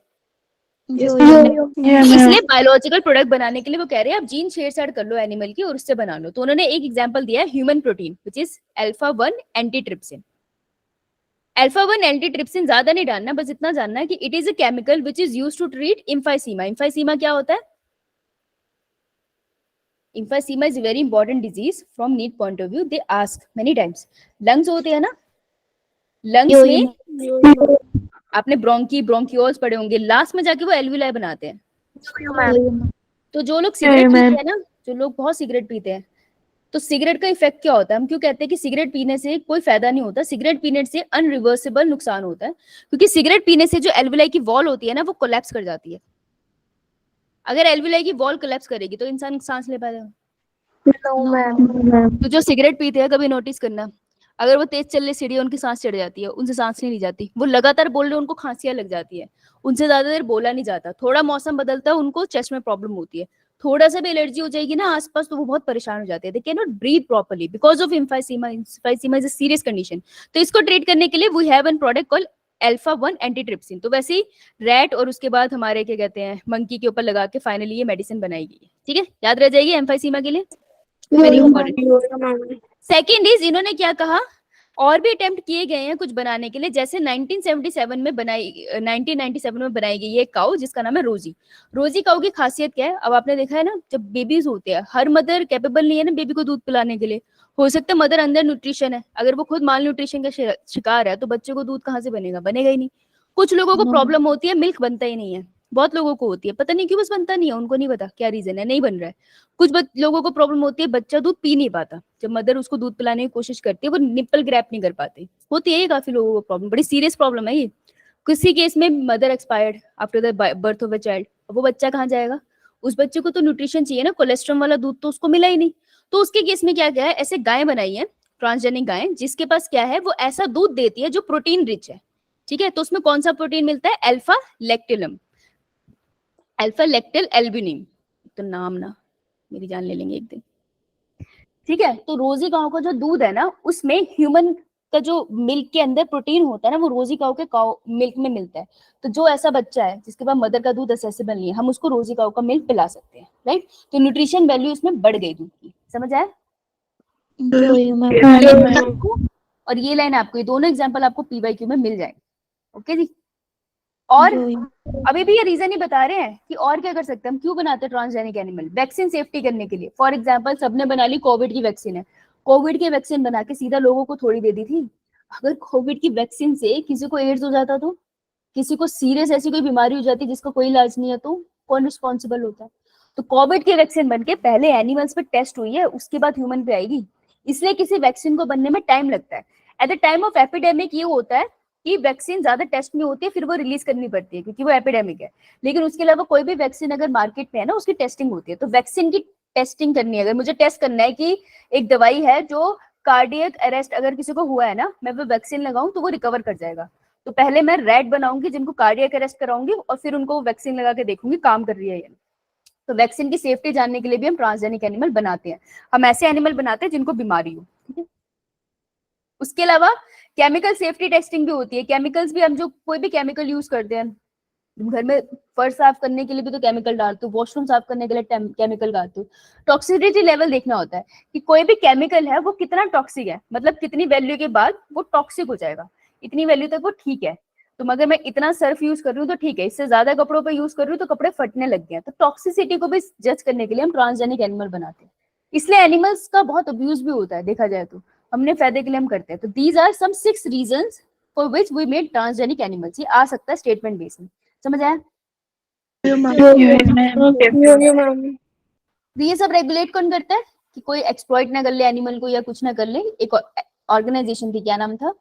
इसलिए बायोलॉजिकल प्रोडक्ट बनाने के लिए वो कह रहे हैं आप जीन छेड़छाड़ कर लो एनिमल की और उससे बना लो। तो उन्होंने एक एग्जांपल दिया है human protein which is alpha 1 antitrypsin. Alpha 1 antitrypsin ज्यादा नहीं डालना, बस इतना जानना है कि it is a chemical which is used to treat emphysema. Emphysema क्या होता है? Emphysema is a very important disease from NEET point of view. They ask many times. Lungs होते हैं ना, lungs में आपने ब्रोंकियोल्स पढ़े होंगे, लास्ट में जाके वो एल्विलाई बनाते हैं। तो जो लोग सिगरेट पीते हैं ना, जो लोग बहुत सिगरेट पीते हैं, तो सिगरेट का इफेक्ट क्या होता है? हम क्यों कहते हैं कि सिगरेट पीने से कोई फायदा नहीं होता? सिगरेट पीने से अनरिवर्सिबल नुकसान होता है, क्योंकि सिगरेट पीने से जो एल्विलाई की वॉल होती है ना, वो कोलैप्स कर जाती है। अगर एल्विलाई की वॉल कोलैप्स करेगी तो इंसान सांस ले पाएगा? No ma'am. तो जो सिगरेट पीते हैं, कभी नोटिस करना, अगर वो तेज चल रहे सीढ़ी, उनकी सांस चढ़ जाती है, उनसे सांस नहीं ली जाती। वो लगातार बोल रहे, उनको खांसियां लग जाती है, उनसे ज्यादा देर बोला नहीं जाता। थोड़ा मौसम बदलता है, उनको चेस्ट में प्रॉब्लम होती है। थोड़ा सा भी एलर्जी हो जाएगी ना आसपास, तो वो बहुत परेशान हो जाते हैं। They can not breathe properly because of emphysema. Emphysema is a serious condition. तो इसको ट्रीट करने के लिए we have an product called alpha one antitrypsin. तो वैसे ही रैट और उसके बाद हमारे क्या कहते हैं मंकी के ऊपर लगा के फाइनली ये मेडिसिन बनाई गई है। ठीक है, याद रह जाएगी एम्फाइसीमा के लिए, वेरी इंपॉर्टेंट। सेकेंड इज, इन्होंने क्या कहा, और भी अटेम्प्ट किए गए हैं कुछ बनाने के लिए। जैसे 1997 में बनाई गई है एक काऊ जिसका नाम है रोजी। रोजी काऊ की खासियत क्या है? अब आपने देखा है ना, जब बेबीज होते हैं, हर मदर कैपेबल नहीं है ना बेबी को दूध पिलाने के लिए। हो सकता है मदर अंदर न्यूट्रिशन है, अगर वो खुद माल न्यूट्रिशन का शिकार है तो बच्चे को दूध कहाँ से बनेगा? बनेगा ही नहीं। कुछ लोगों को प्रॉब्लम होती है, मिल्क बनता ही नहीं है। बहुत लोगों को होती है, पता नहीं क्यों, बस बनता नहीं है, उनको नहीं पता क्या रीजन है, नहीं बन रहा है। कुछ लोगों को प्रॉब्लम होती है, बच्चा दूध पी नहीं पाता, जब मदर उसको दूध पिलाने की कोशिश करती है वो निप्पल ग्रैप नहीं कर पाती। होती है ये काफी लोगों को प्रॉब्लम, बड़ी सीरियस प्रॉब्लम है ये। किसी केस में mother expired after the birth of a child, वो बच्चा कहाँ जाएगा? उस बच्चे को तो न्यूट्रिशन चाहिए ना, कोलेस्ट्रॉल वाला दूध तो उसको मिला ही नहीं। तो उसके केस में क्या क्या है, ऐसे गाय बनाई है, ट्रांसजेनिक गाय, जिसके पास क्या है, वो ऐसा दूध देती है जो प्रोटीन रिच है। ठीक है, तो उसमें कौन सा प्रोटीन मिलता है? Alpha lactalbumin, alpha lactalbumin. तो नाम ना मेरी जान ले लेंगे एक दिन। ठीक है, तो रोजी काऊ का जो दूध है ना, उसमें ह्यूमन का जो मिल्क के अंदर प्रोटीन होता है ना, वो रोजी काऊ के काऊ मिल्क में मिलता है। तो जो ऐसा बच्चा है जिसके पास मदर का दूध एक्सेसिबल नहीं है, हम उसको रोजी काऊ का मिल्क पिला सकते हैं, राइट? तो न्यूट्रिशन वैल्यू इसमें बढ़ गई दूध की, समझ आया? और ये लाइन आपको, ये दोनों एग्जांपल आपको पीवाईक्यू में मिल जाएंगे। ओके जी। और अभी भी ये रीजन ही बता रहे हैं कि और क्या कर सकते हैं हम, क्यों बनाते हैं ट्रांसजेनिक एनिमल? वैक्सीन सेफ्टी करने के लिए। फॉर एग्जांपल, सबने बना ली कोविड की वैक्सीन है, कोविड की वैक्सीन बना के सीधा लोगों को थोड़ी दे दी थी। अगर कोविड की वैक्सीन से किसी को एड्स हो जाता, तो किसी को सीरियस ऐसी कोई बीमारी हो जाती जिसका कोई इलाज नहीं है, तो कौन रिस्पॉन्सिबल होता है? तो कोविड की वैक्सीन बनके पहले एनिमल्स पे टेस्ट हुई है, उसके बाद ह्यूमन पे आएगी। इसलिए किसी वैक्सीन को बनने में टाइम लगता है। At the time of epidemic ये होता है कि वैक्सीन ज्यादा टेस्ट में होती है, फिर वो रिलीज करनी पड़ती है क्योंकि वो एपिडेमिक है। लेकिन उसके अलावा कोई भी वैक्सीन अगर मार्केट में है ना, उसकी टेस्टिंग होती है। तो वैक्सीन की टेस्टिंग करनी है, अगर मुझे टेस्ट करना है कि एक दवाई है जो कार्डियक अरेस्ट अगर किसी को हुआ है ना, मैं वो वैक्सीन लगाऊं तो वो रिकवर कर जाएगा, तो पहले मैं रैट बनाऊंगी जिनको कार्डियक अरेस्ट कराऊंगी और फिर उनको वैक्सीन लगा के देखूंगी काम कर रही है या नहीं। तो वैक्सीन की सेफ्टी जानने के लिए भी हम ट्रांसजेनिक एनिमल बनाते हैं। हम ऐसे एनिमल बनाते हैं जिनको बीमारी हो, ठीक है? उसके अलावा केमिकल सेफ्टी टेस्टिंग भी होती है। केमिकल्स भी, हम जो कोई भी केमिकल यूज करते हैं, घर में फर्श साफ करने के लिए भी तो केमिकल डालते हो, वॉशरूम साफ करने के लिए केमिकल डालते हो। टॉक्सिसिटी लेवल देखना होता है कि कोई भी केमिकल है वो कितना टॉक्सिक है, मतलब कितनी वैल्यू के बाद वो टॉक्सिक हो जाएगा। इतनी वैल्यू तक वो ठीक है, तो मगर मैं इतना सर्फ यूज कर रही हूँ तो ठीक है, इससे ज्यादा कपड़ों पर यूज कर रही हूँ तो कपड़े फटने लग गए। तो टॉक्सिसिटी को भी जज करने के लिए हम ट्रांसजेनिक एनिमल बनाते हैं। इसलिए एनिमल्स का बहुत अब्यूज भी होता है, देखा जाए तो हमने फायदे के लिए हम करते हैं। तो these are some 6 reasons for which we made transgenic animals. ये आ सकता है स्टेटमेंट बेस में, समझ आया? ये सब रेगुलेट कौन करता है कि कोई एक्सप्लॉइट ना कर ले एनिमल को या कुछ ना कर ले? एक ऑर्गेनाइजेशन थी, क्या नाम था?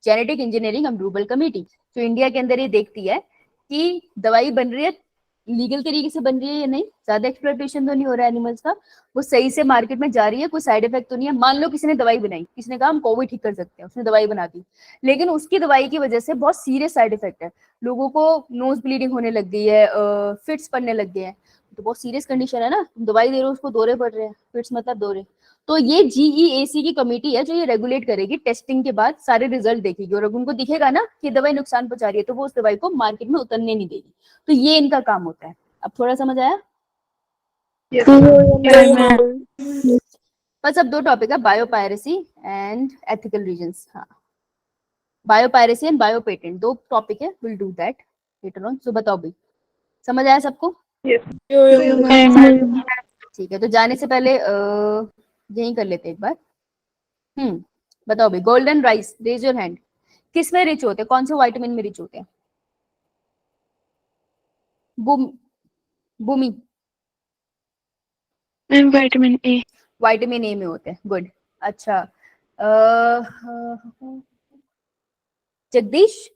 जेनेटिक इंजीनियरिंग अप्रूवल कमेटी, जो इंडिया के अंदर ये देखती है कि दवाई बन रही है लीगल तरीके से बन रही है या नहीं, ज्यादा एक्सप्लॉइटेशन तो नहीं हो रहा है एनिमल्स का, वो सही से मार्केट में जा रही है, कोई साइड इफेक्ट तो नहीं है। मान लो किसी ने दवाई बनाई, किसी ने कहा हम कोविड ठीक कर सकते हैं, उसने दवाई बना दी, लेकिन उसकी दवाई की वजह से बहुत सीरियस साइड इफेक्ट है, लोगों को नोज ब्लीडिंग होने लग गई है, फिट्स पड़ने लग गए हैं, तो बहुत सीरियस कंडीशन है ना, तुम दवाई दे रहे हो उसको दौरे पड़ रहे हैं, फिट्स मतलब दौरे। तो ये जीईएसी की कमेटी है जो ये रेगुलेट करेगी, टेस्टिंग के बाद सारे रिजल्ट देखेगी, और अगर उनको दिखेगा ना कि दवाई नुकसान पहुंचा रही है तो वो उस दवाई को मार्केट में उतरने नहीं देगी। तो ये इनका काम होता है। अब थोड़ा समझ आया? बस अब 2 टॉपिक है, बायोपायरेसी एंड एथिकल रीजंस। हाँ, बायोपायरेसी एंड बायोपेटेंट 2 टॉपिक है, will do that later on. So बताओ भाई, समझ आया सबको? ठीक है, तो जाने से पहले यही कर लेते एक बार। बताओ भाई, golden rice, raise your hand, किस में रिच होते हैं, कौन से विटामिन में रिच होते हैं? Bhumi, ma'am vitamin A. Vitamin A में होते हैं, गुड। अच्छा जगदीश,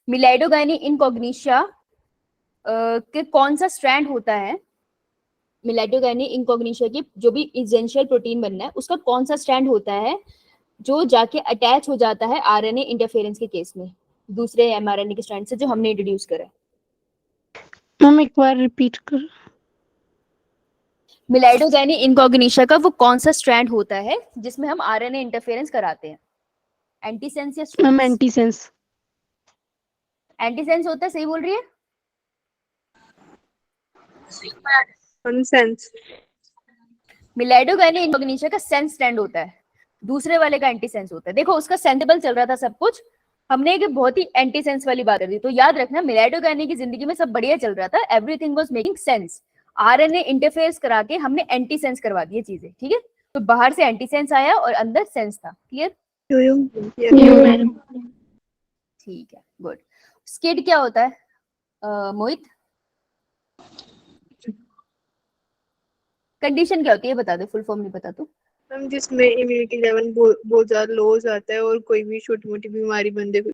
मिलाइडोगाइनी इनकॉग्निशिया के कौन सा स्ट्रैंड होता है? मिलाइडोगाइनी इनकॉग्निशिया की जो भी एसेंशियल प्रोटीन बनना है उसका कौन सा स्ट्रैंड होता है जो जाके अटैच हो जाता है आरएनए इंटरफेरेंस के केस में दूसरे एमआरएनए के स्ट्रैंड से जो हमने इंट्रोड्यूस करा है? मैम एक बार रिपीट कर। मिलाइडोगाइनी इनकॉग्निशिया का वो कौन सा स्ट्रैंड होता है जिसमें हम आरएनए इंटरफेरेंस कराते हैं? एंटीसेंस या मैम स्ट्रेंस? एंटीसेंस। एंटीसेंस होता है, सही बोल रही है? सेंस। मिलाइडोगाइनी इनकॉग्निशिया का सेंस स्ट्रैंड होता है, दूसरे वाले का एंटीसेंस होता है। देखो उसका सेंसिबल चल रहा था सब कुछ, हमने एक बहुत ही एंटीसेंस वाली बात कर दी। तो याद रखना मिलाइडोगाइनी की जिंदगी में सब बढ़िया चल रहा था, everything was making sense. RNA interferes करा के हमने एंटीसेंस करवा दी चीजें, ठीक है? तो बाहर से एंटीसेंस आया और अंदर सेंस था। क्लियर? मैडम। ठीक है, गुड। स्किड क्या होता है मोहित? कंडीशन क्या होती है बता दो, फुल फॉर्म नहीं पता तो। मैम जिसमें इम्यूनिटी लेवल बहुत ज्यादा लो हो जाता है और कोई भी छोटी मोटी बीमारी बंदे को